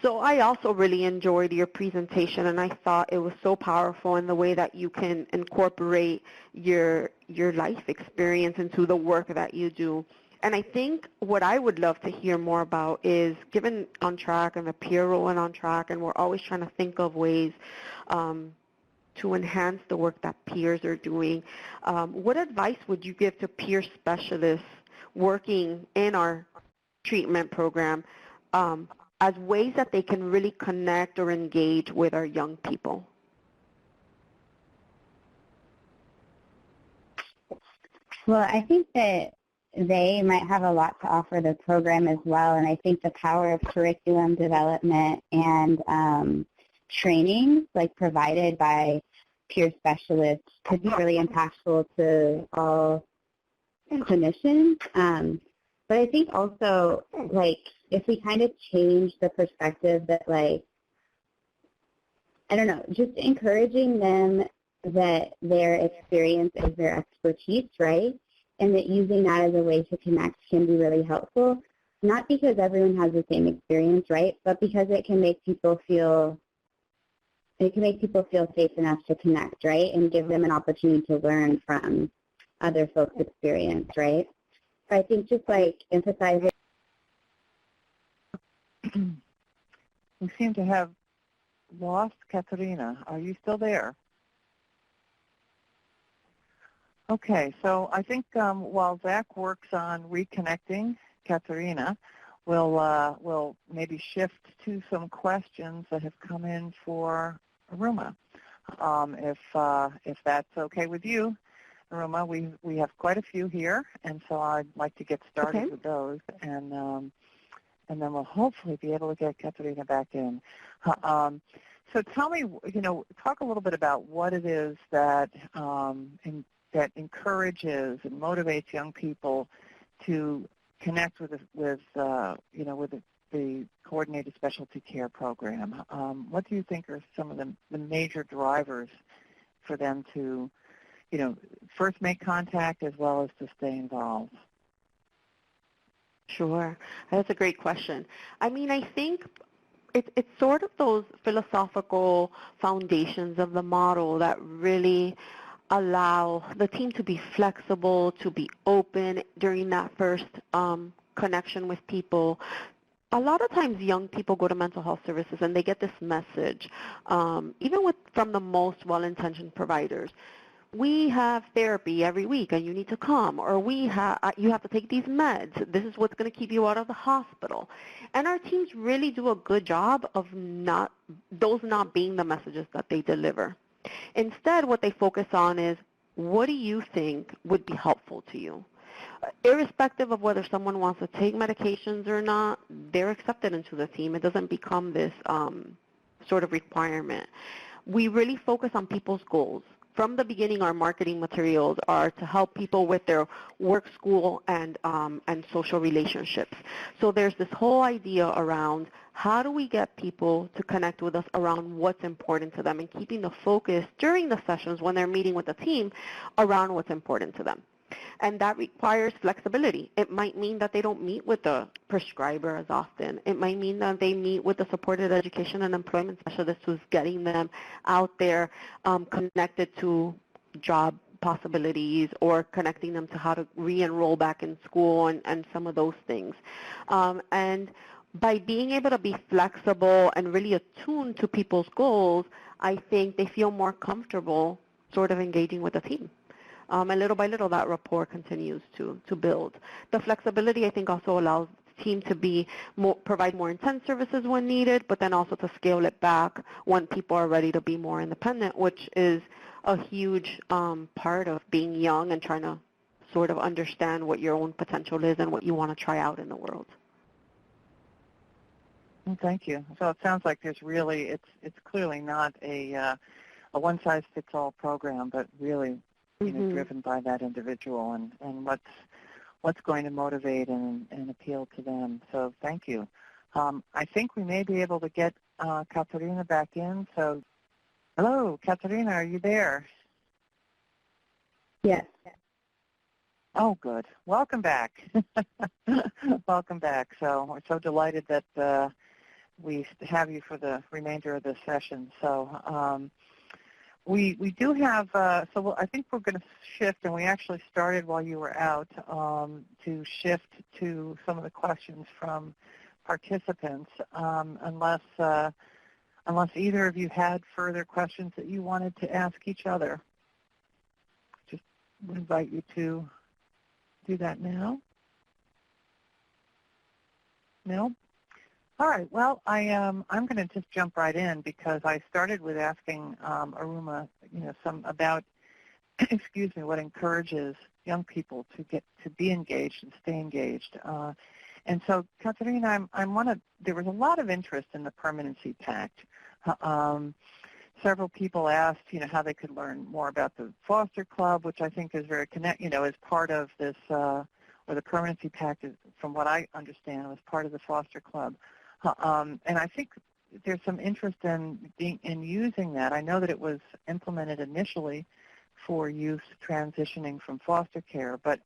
So I also really enjoyed your presentation, and I thought it was so powerful in the way that you can incorporate your life experience into the work that you do. And I think what I would love to hear more about is, given OnTrack and the peer role in OnTrack, and we're always trying to think of ways to enhance the work that peers are doing, what advice would you give to peer specialists working in our treatment program as ways that they can really connect or engage with our young people? Well, I think that they might have a lot to offer the program as well, and I think the power of curriculum development and training, like provided by peer specialists, could be really impactful to all clinicians. But I think also, like, if we kind of change the perspective that, like, I don't know, just encouraging them that their experience is their expertise, right? And that using that as a way to connect can be really helpful. Not because everyone has the same experience, right? But because it can make people feel safe enough to connect, right? And give them an opportunity to learn from other folks' experience, right? So I think just like emphasizing. We seem to have lost Katerina. Are you still there? Okay, so I think while Zach works on reconnecting Katerina, we'll maybe shift to some questions that have come in for Aruma. If that's okay with you, Aruma, we have quite a few here, and so I'd like to get started with those, and then we'll hopefully be able to get Katerina back in. So tell me, talk a little bit about what it is that that encourages and motivates young people to connect with the coordinated specialty care program. What do you think are some of the major drivers for them to, first make contact as well as to stay involved? Sure. That's a great question. I mean, I think it's sort of those philosophical foundations of the model that really allow the team to be flexible, to be open during that first connection with people. A lot of times young people go to mental health services and they get this message, even from the most well-intentioned providers. We have therapy every week and you need to come, or you have to take these meds. This is what's going to keep you out of the hospital. And our teams really do a good job of those not being the messages that they deliver. Instead, what they focus on is, what do you think would be helpful to you? Irrespective of whether someone wants to take medications or not, they're accepted into the team. It doesn't become this sort of requirement. We really focus on people's goals. From the beginning, our marketing materials are to help people with their work, school, and social relationships. So there's this whole idea around how do we get people to connect with us around what's important to them and keeping the focus during the sessions when they're meeting with the team around what's important to them. And that requires flexibility. It might mean that they don't meet with the prescriber as often. It might mean that they meet with the supported education and employment specialist who's getting them out there connected to job possibilities or connecting them to how to re-enroll back in school and some of those things. And by being able to be flexible and really attuned to people's goals, I think they feel more comfortable sort of engaging with the team. And little by little, that rapport continues to build. The flexibility, I think, also allows the team to provide more intense services when needed, but then also to scale it back when people are ready to be more independent, which is a huge part of being young and trying to sort of understand what your own potential is and what you want to try out in the world. Thank you. So it sounds like there's really, it's clearly not a one-size-fits-all program, but really driven by that individual and what's going to motivate and appeal to them. So thank you. I think we may be able to get Katerina back in. So hello, Katerina, are you there? Yes. Oh, good. Welcome back. Welcome back. So we're so delighted that we have you for the remainder of this session. So we do have, so I think we're going to shift, and we actually started while you were out, to shift to some of the questions from participants, unless either of you had further questions that you wanted to ask each other. Just invite you to do that now. No? All right. Well, I'm going to just jump right in because I started with asking Aruma, some about, excuse me, what encourages young people to be engaged and stay engaged. And so, Katerina, there was a lot of interest in the Permanency Pact. Several people asked, how they could learn more about the Foster Club, which I think is very is part of this, or the Permanency Pact, is, from what I understand, was part of the Foster Club. And I think there's some interest in using that. I know that it was implemented initially for youth transitioning from foster care, but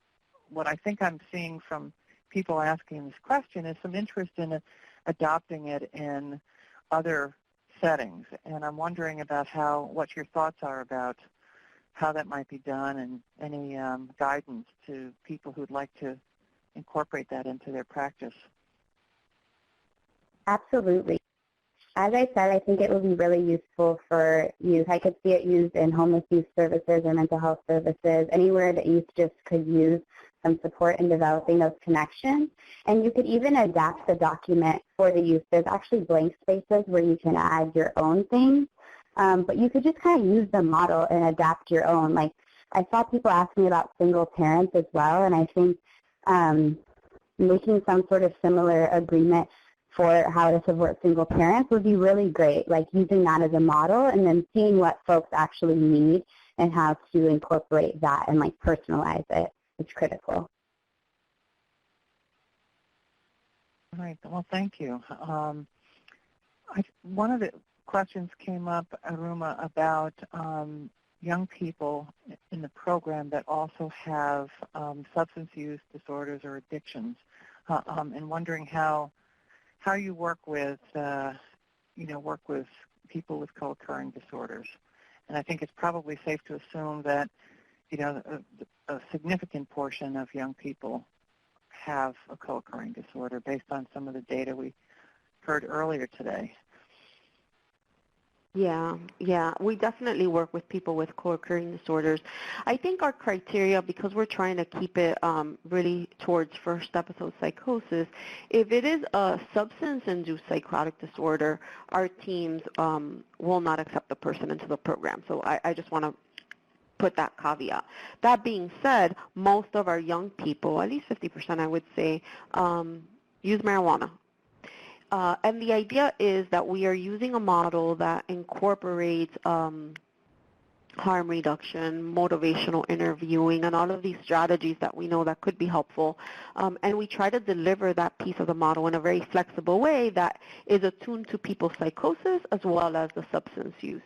what I think I'm seeing from people asking this question is some interest in adopting it in other settings. And I'm wondering about what your thoughts are about how that might be done and any guidance to people who'd like to incorporate that into their practice. Absolutely. As I said, I think it would be really useful for youth. I could see it used in homeless youth services or mental health services, anywhere that youth just could use some support in developing those connections. And you could even adapt the document for the youth. There's actually blank spaces where you can add your own things, but you could just kind of use the model and adapt your own. Like, I saw people ask me about single parents as well, and I think making some sort of similar agreement for how to support single parents would be really great, like using that as a model and then seeing what folks actually need and how to incorporate that and like personalize it is critical. All right. Well, thank you. One of the questions came up, Aruma, about young people in the program that also have substance use disorders or addictions, and wondering how you work with people with co-occurring disorders. And I think it's probably safe to assume that, a significant portion of young people have a co-occurring disorder based on some of the data we heard earlier today. Yeah, we definitely work with people with co-occurring disorders. I think our criteria, because we're trying to keep it really towards first episode psychosis, if it is a substance-induced psychotic disorder, our teams will not accept the person into the program. So I just want to put that caveat. That being said, most of our young people, at least 50% I would say, use marijuana. And the idea is that we are using a model that incorporates harm reduction, motivational interviewing, and all of these strategies that we know that could be helpful. And we try to deliver that piece of the model in a very flexible way that is attuned to people's psychosis as well as the substance use.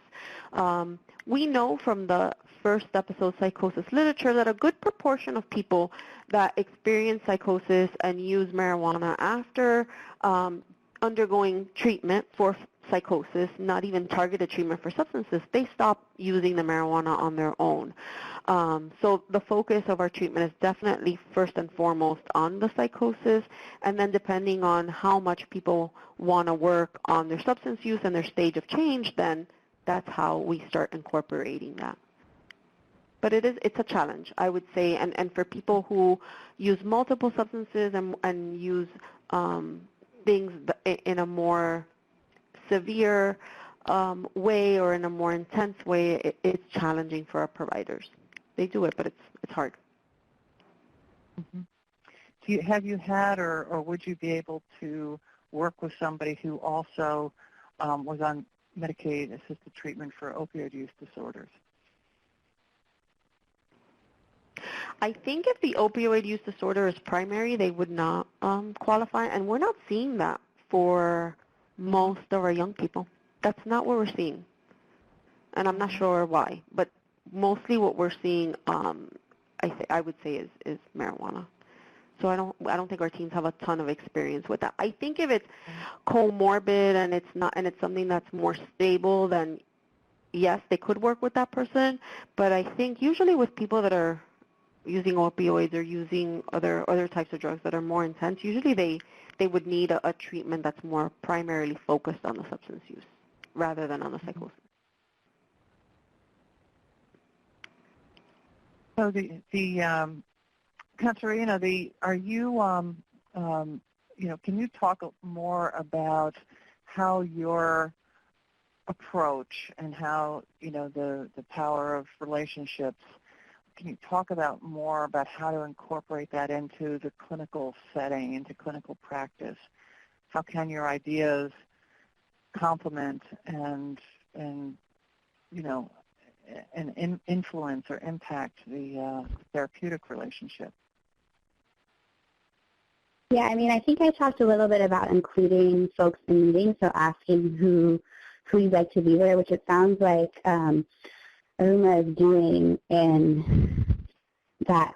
We know from the first episode psychosis literature that a good proportion of people that experience psychosis and use marijuana after undergoing treatment for psychosis, not even targeted treatment for substances, they stop using the marijuana on their own. So the focus of our treatment is definitely first and foremost on the psychosis, and then depending on how much people want to work on their substance use and their stage of change, then that's how we start incorporating that. But it's a challenge, I would say, and for people who use multiple substances and use things in a more severe way or in a more intense way, it's challenging for our providers. They do it, but it's hard. Mm-hmm. Have you had or would you be able to work with somebody who also was on Medicaid-assisted treatment for opioid use disorders? I think if the opioid use disorder is primary, they would not qualify, and we're not seeing that for most of our young people. That's not what we're seeing, and I'm not sure why, but mostly what we're seeing, I would say, is marijuana. So I don't think our teams have a ton of experience with that. I think if it's comorbid and it's something that's more stable, then yes, they could work with that person. But I think usually with people that are using opioids or using other types of drugs that are more intense, usually they would need a treatment that's more primarily focused on the substance use rather than on the psychosis. So Katerina, are you can you talk more about how your approach and how the power of relationships? Can you talk about more about how to incorporate that into the clinical setting, into clinical practice? How can your ideas complement and influence or impact the therapeutic relationship? Yeah, I mean, I think I talked a little bit about including folks in meetings, so asking who you'd like to be there, which it sounds like Aruma is doing in that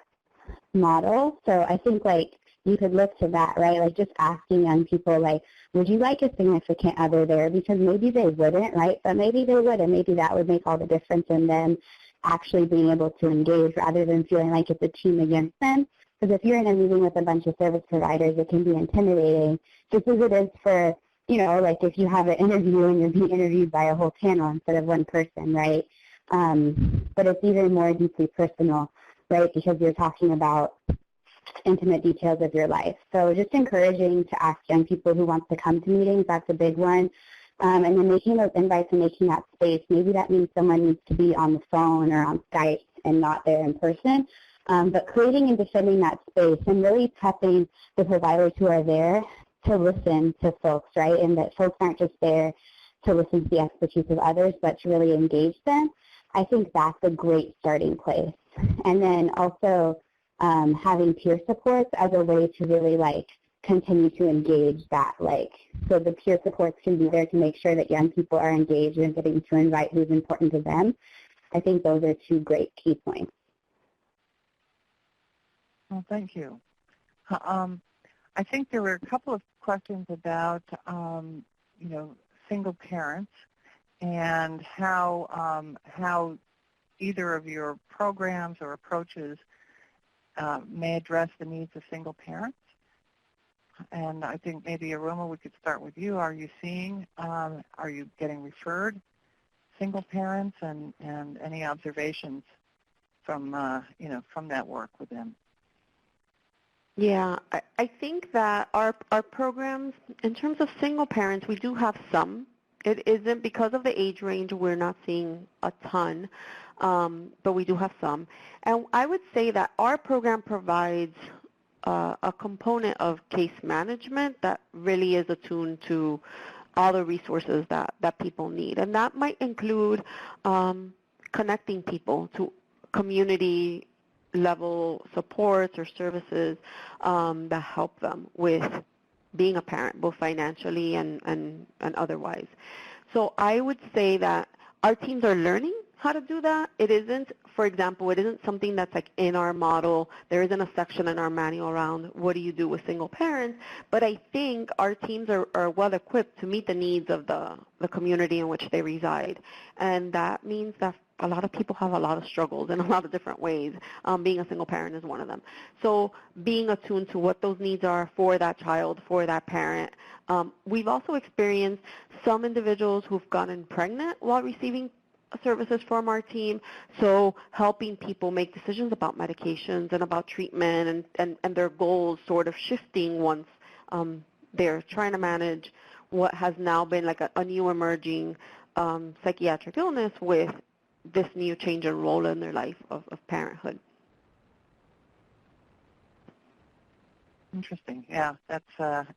model. So I think, like, you could look to that, right? Like, just asking young people, like, would you like a significant other there? Because maybe they wouldn't, right? But maybe they would, and maybe that would make all the difference in them actually being able to engage rather than feeling like it's a team against them. Because if you're in a meeting with a bunch of service providers, it can be intimidating, just as it is for like if you have an interview and you're being interviewed by a whole panel instead of one person, right? But it's even more deeply personal, right, because you're talking about intimate details of your life. So just encouraging to ask young people who want to come to meetings, that's a big one. And then making those invites and making that space. Maybe that means someone needs to be on the phone or on Skype and not there in person. But creating and defending that space and really prepping the providers who are there to listen to folks, right? And that folks aren't just there to listen to the expertise of others, but to really engage them. I think that's a great starting place. And then also having peer supports as a way to really continue to engage that, so the peer supports can be there to make sure that young people are engaged and getting to invite who's important to them. I think those are two great key points. Well, thank you. I think there were a couple of questions about, single parents and how either of your programs or approaches may address the needs of single parents. And I think maybe, Aruma, we could start with you. Are you seeing, are you getting referred single parents, and any observations from, from that work with them? Yeah, I think that our programs, in terms of single parents, we do have some. It isn't, because of the age range, we're not seeing a ton, but we do have some. And I would say that our program provides a component of case management that really is attuned to all the resources that people need. And that might include connecting people to community level supports or services that help them with being a parent, both financially and otherwise. So I would say that our teams are learning how to do that. It isn't, for example, it isn't something that's in our model. There isn't a section in our manual around what do you do with single parents, but I think our teams are well equipped to meet the needs of the community in which they reside. And that means that a lot of people have a lot of struggles in a lot of different ways. Being a single parent is one of them. So being attuned to what those needs are for that child, for that parent. We've also experienced some individuals who've gotten pregnant while receiving services from our team, so helping people make decisions about medications and about treatment and their goals sort of shifting once they're trying to manage what has now been a new emerging psychiatric illness with this new change in role in their life of parenthood. Interesting. Yeah, that's,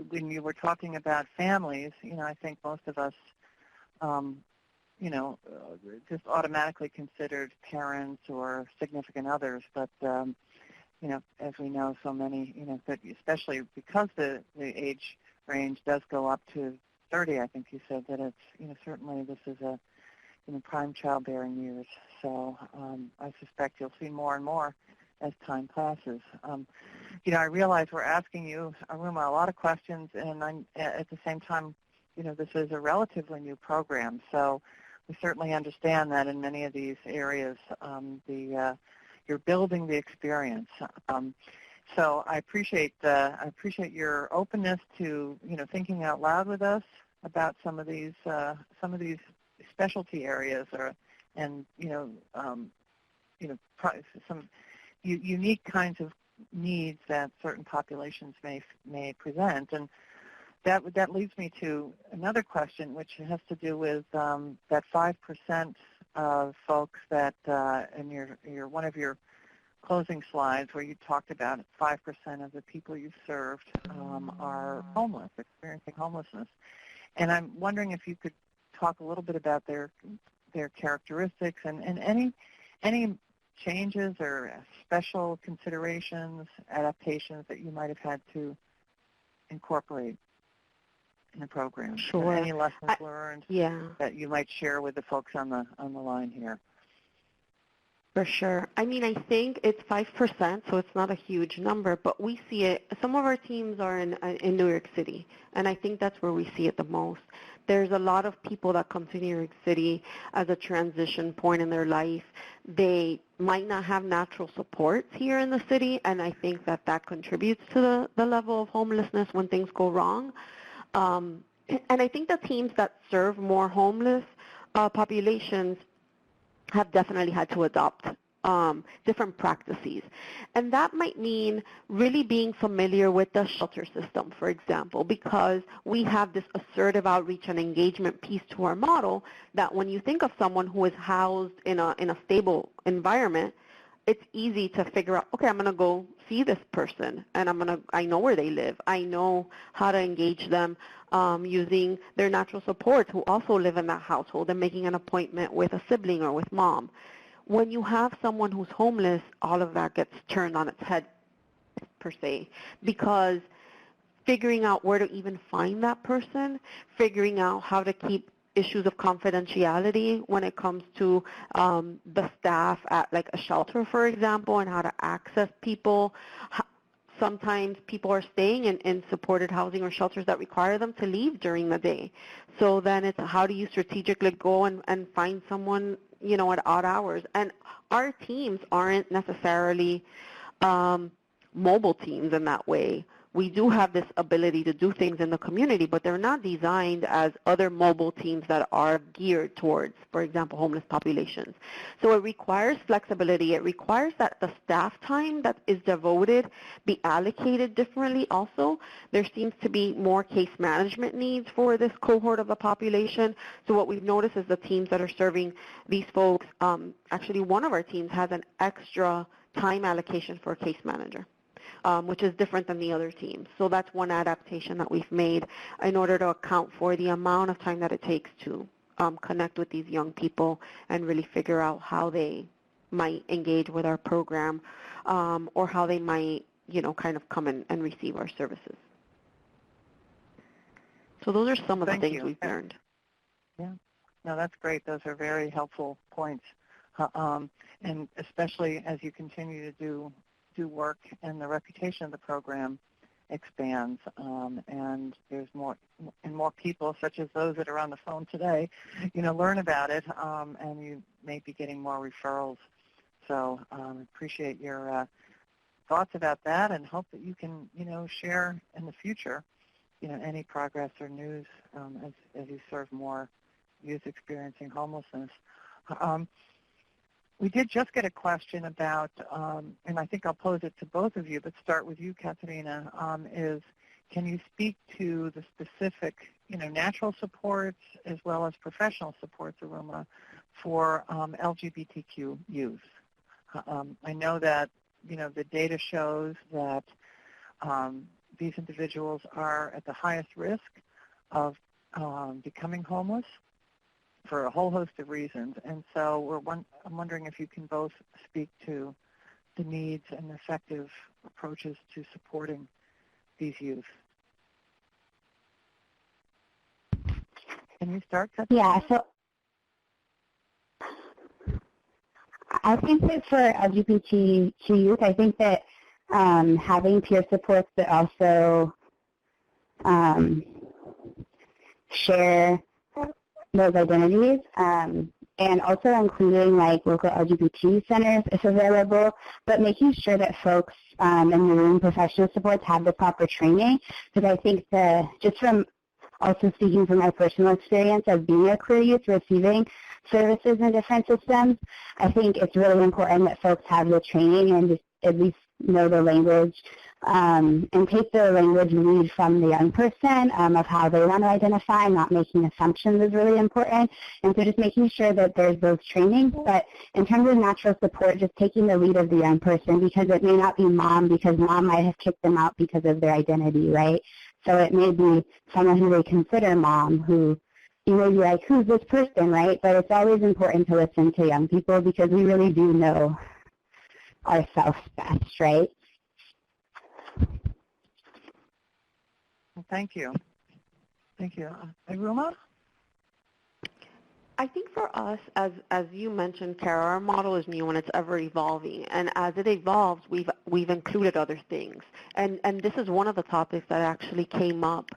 when you were talking about families, I think most of us, just automatically considered parents or significant others. But, as we know, so many, especially because the age range does go up to 30, I think you said that it's, certainly this is a, prime childbearing years. So I suspect you'll see more and more as time passes. I realize we're asking you, Aruma, a lot of questions, and I'm, at the same time, this is a relatively new program. So we certainly understand that in many of these areas, you're building the experience. So I appreciate your openness to thinking out loud with us about some of these specialty areas, and some unique kinds of needs that certain populations may present. And that leads me to another question, which has to do with that 5% of folks that in your one of your closing slides where you talked about 5% of the people you've served are homeless, experiencing homelessness. And I'm wondering if you could talk a little bit about their characteristics and any changes or special considerations, adaptations that you might have had to incorporate in the program. Sure. Any lessons learned that you might share with the folks on the line here? For sure. I mean, I think it's 5%, so it's not a huge number, but we see it. Some of our teams are in New York City, and I think that's where we see it the most. There's a lot of people that come to New York City as a transition point in their life. They might not have natural supports here in the city, and I think that contributes to the level of homelessness when things go wrong. And I think the teams that serve more homeless populations have definitely had to adopt different practices. And that might mean really being familiar with the shelter system, for example, because we have this assertive outreach and engagement piece to our model that when you think of someone who is housed in a stable environment, it's easy to figure out, okay, I'm going to go see this person, and I know where they live. I know how to engage them using their natural supports who also live in that household and making an appointment with a sibling or with mom. When you have someone who's homeless, all of that gets turned on its head, per se, because figuring out where to even find that person, figuring out how to keep issues of confidentiality when it comes to the staff at like a shelter, for example, and how to access people. Sometimes people are staying in supported housing or shelters that require them to leave during the day. So then it's how do you strategically go and find someone, you know, at odd hours. And our teams aren't necessarily mobile teams in that way. We do have this ability to do things in the community, but they're not designed as other mobile teams that are geared towards, for example, homeless populations. So it requires flexibility. It requires that the staff time that is devoted be allocated differently also. There seems to be more case management needs for this cohort of the population. So what we've noticed is the teams that are serving these folks, actually one of our teams has an extra time allocation for a case manager. Which is different than the other teams. So that's one adaptation that we've made in order to account for the amount of time that it takes to connect with these young people and really figure out how they might engage with our program or how they might, you know, kind of come and receive our services. So those are some of the things we've learned. Yeah, no, that's great. Those are very helpful points. And especially as you continue to do work and the reputation of the program expands, and there's more people such as those that are on the phone today, you know, learn about it, and you may be getting more referrals. So appreciate your thoughts about that, and hope that you can, you know, share in the future, you know, any progress or news as you serve more youth experiencing homelessness. We did just get a question about, and I think I'll pose it to both of you, but start with you, Katerina, is can you speak to the specific, you know, natural supports as well as professional supports, Aruma, for LGBTQ youth? I know that, you know, the data shows that these individuals are at the highest risk of becoming homeless for a whole host of reasons. And so I'm wondering if you can both speak to the needs and effective approaches to supporting these youth. Can you start, Katerina? Yeah, so I think that for LGBT youth, I think that having peer supports that also share those identities, and also including like local LGBT centers if available, but making sure that folks in the room, professional supports, have the proper training, because I think just from also speaking from my personal experience of being a queer youth receiving services in different systems, I think it's really important that folks have the training and just at least know the language and take the language lead from the young person of how they want to identify, not making assumptions is really important. And so just making sure that there's those trainings. But in terms of natural support, just taking the lead of the young person, because it may not be mom, because mom might have kicked them out because of their identity, right? So it may be someone who they consider mom, who you may be like, who's this person, right? But it's always important to listen to young people because we really do know ourselves best, right? Thank you. Thank you. Aruma? I think for us, as you mentioned, Kara, our model is new and it's ever evolving. And as it evolves, we've included other things. And this is one of the topics that actually came up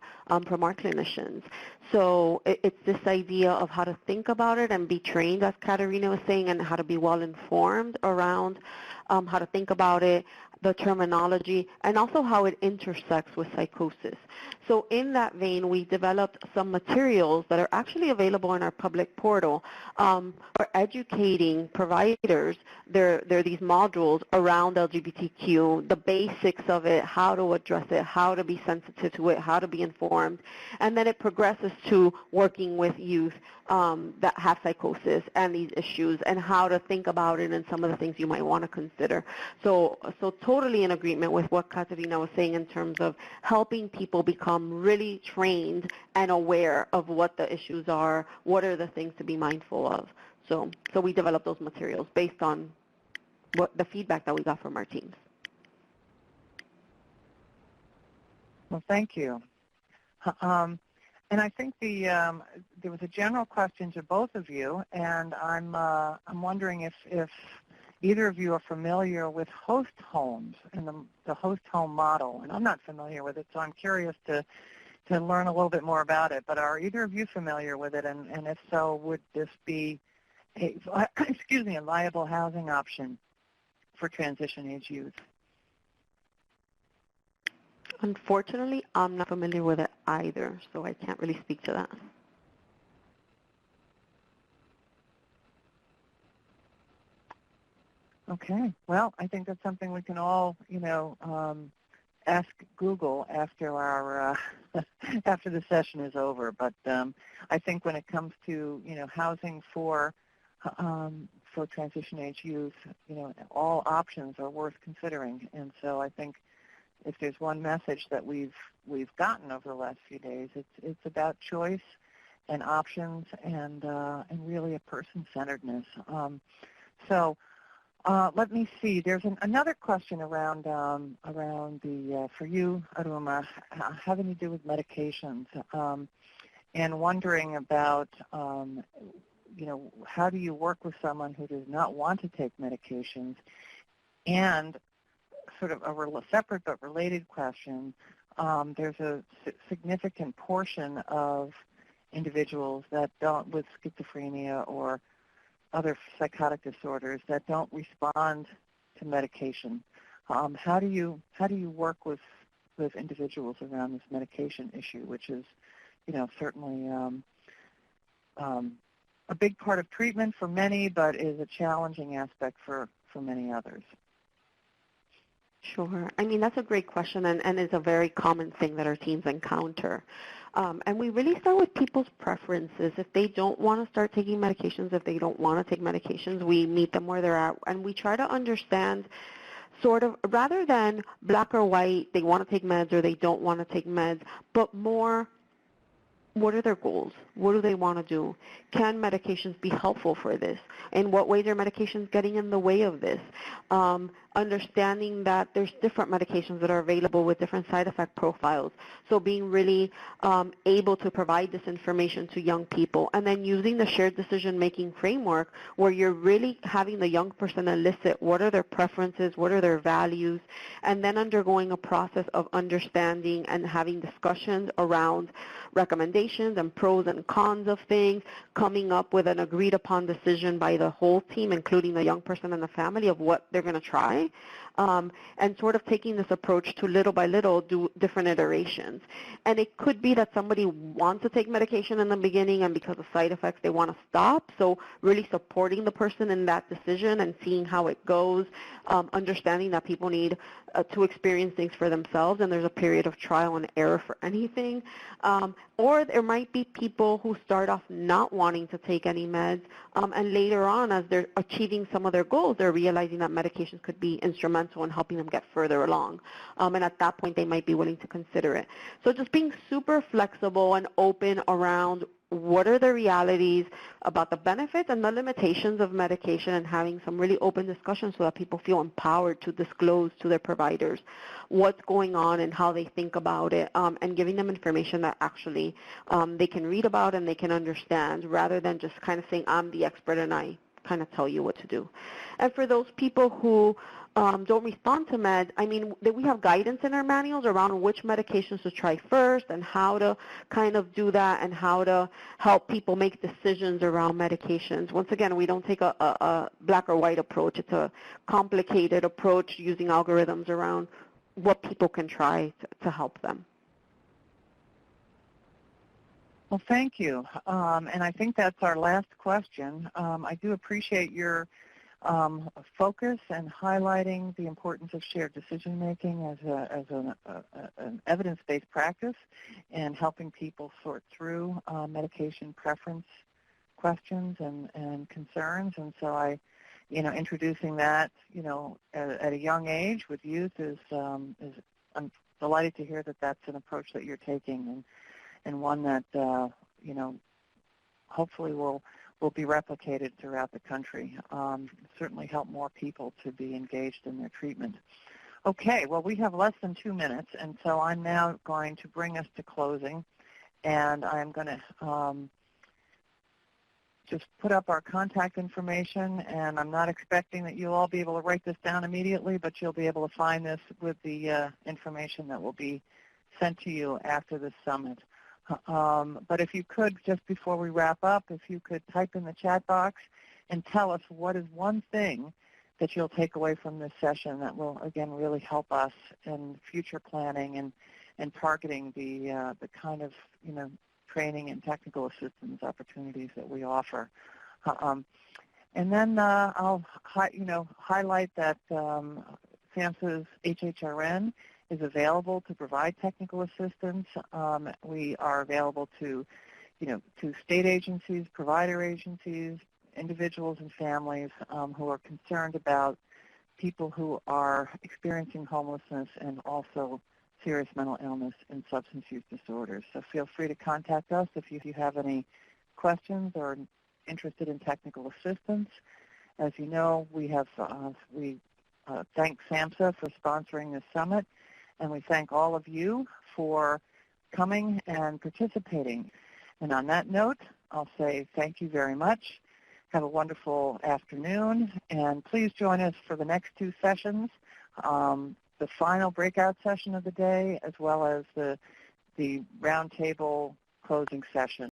from our clinicians. So it's this idea of how to think about it and be trained, as Katerina was saying, and how to be well informed around how to think about it, the terminology, and also how it intersects with psychosis. So in that vein, we developed some materials that are actually available in our public portal for educating providers. There are these modules around LGBTQ, the basics of it, how to address it, how to be sensitive to it, how to be informed, and then it progresses to working with youth that have psychosis and these issues and how to think about it and some of the things you might want to consider. So totally in agreement with what Katerina was saying in terms of helping people become really trained and aware of what the issues are, what are the things to be mindful of. So we developed those materials based on what the feedback that we got from our teams. Well, thank you. And I think there was a general question to both of you, and I'm wondering if either of you are familiar with host homes and the host home model. And I'm not familiar with it, so I'm curious to learn a little bit more about it. But are either of you familiar with it? And if so, would this be a viable housing option for transition-age youth? Unfortunately, I'm not familiar with it either, so I can't really speak to that. Okay. Well, I think that's something we can all, ask Google after our after the session is over. But I think when it comes to housing for transition-age youth, all options are worth considering. And so I think if there's one message that we've gotten over the last few days, it's about choice and options and really a person-centeredness. So let me see. There's another question around the for you, Aruma, having to do with medications, and wondering about how do you work with someone who does not want to take medications, and sort of a separate but related question, there's a significant portion of individuals that don't, with schizophrenia or other psychotic disorders, that don't respond to medication. How do you work with individuals around this medication issue, which is, certainly a big part of treatment for many, but is a challenging aspect for many others? Sure. I mean, that's a great question and is a very common thing that our teams encounter. And we really start with people's preferences. If they don't want to start taking medications, if they don't want to take medications, we meet them where they're at, and we try to understand sort of, rather than black or white, they want to take meds or they don't want to take meds, but more, what are their goals? What do they want to do? Can medications be helpful for this? In what ways are medications getting in the way of this? Understanding that there's different medications that are available with different side effect profiles. So being really able to provide this information to young people, and then using the shared decision-making framework where you're really having the young person elicit what are their preferences, what are their values, and then undergoing a process of understanding and having discussions around recommendations and pros and cons of things, coming up with an agreed-upon decision by the whole team, including the young person and the family, of what they're going to try, and sort of taking this approach to little by little do different iterations. And it could be that somebody wants to take medication in the beginning, and because of side effects they want to stop, so really supporting the person in that decision and seeing how it goes, understanding that people need to experience things for themselves, and there's a period of trial and error for anything. Or there might be people who start off not wanting to take any meds, and later on, as they're achieving some of their goals, they're realizing that medications could be instrumental in helping them get further along. And at that point, they might be willing to consider it. So just being super flexible and open around what are the realities about the benefits and the limitations of medication, and having some really open discussions so that people feel empowered to disclose to their providers what's going on and how they think about it, and giving them information that actually they can read about and they can understand, rather than just kind of saying, I'm the expert and I kind of tell you what to do. And for those people who don't respond to meds, I mean, we have guidance in our manuals around which medications to try first and how to kind of do that and how to help people make decisions around medications. Once again, we don't take a black or white approach. It's a complicated approach using algorithms around what people can try to help them. Well, thank you. And I think that's our last question. I do appreciate your focus and highlighting the importance of shared decision-making as an evidence-based practice and helping people sort through medication preference questions and concerns. And so introducing that, at a young age with youth I'm delighted to hear that that's an approach that you're taking and one that, hopefully will be replicated throughout the country. Certainly help more people to be engaged in their treatment. Okay, well, we have less than 2 minutes, and so I'm now going to bring us to closing, and I'm going to just put up our contact information, and I'm not expecting that you'll all be able to write this down immediately, but you'll be able to find this with the information that will be sent to you after this summit. But if you could, just before we wrap up, if you could type in the chat box and tell us what is one thing that you'll take away from this session that will, again, really help us in future planning and targeting the kind of, training and technical assistance opportunities that we offer. And then I'll, highlight that SAMHSA's HHRN is available to provide technical assistance. We are available to state agencies, provider agencies, individuals and families who are concerned about people who are experiencing homelessness and also serious mental illness and substance use disorders. So feel free to contact us if you have any questions or interested in technical assistance. As you know, we thank SAMHSA for sponsoring this summit, and we thank all of you for coming and participating. And on that note, I'll say thank you very much. Have a wonderful afternoon, and please join us for the next 2 sessions, the final breakout session of the day, as well as the roundtable closing session.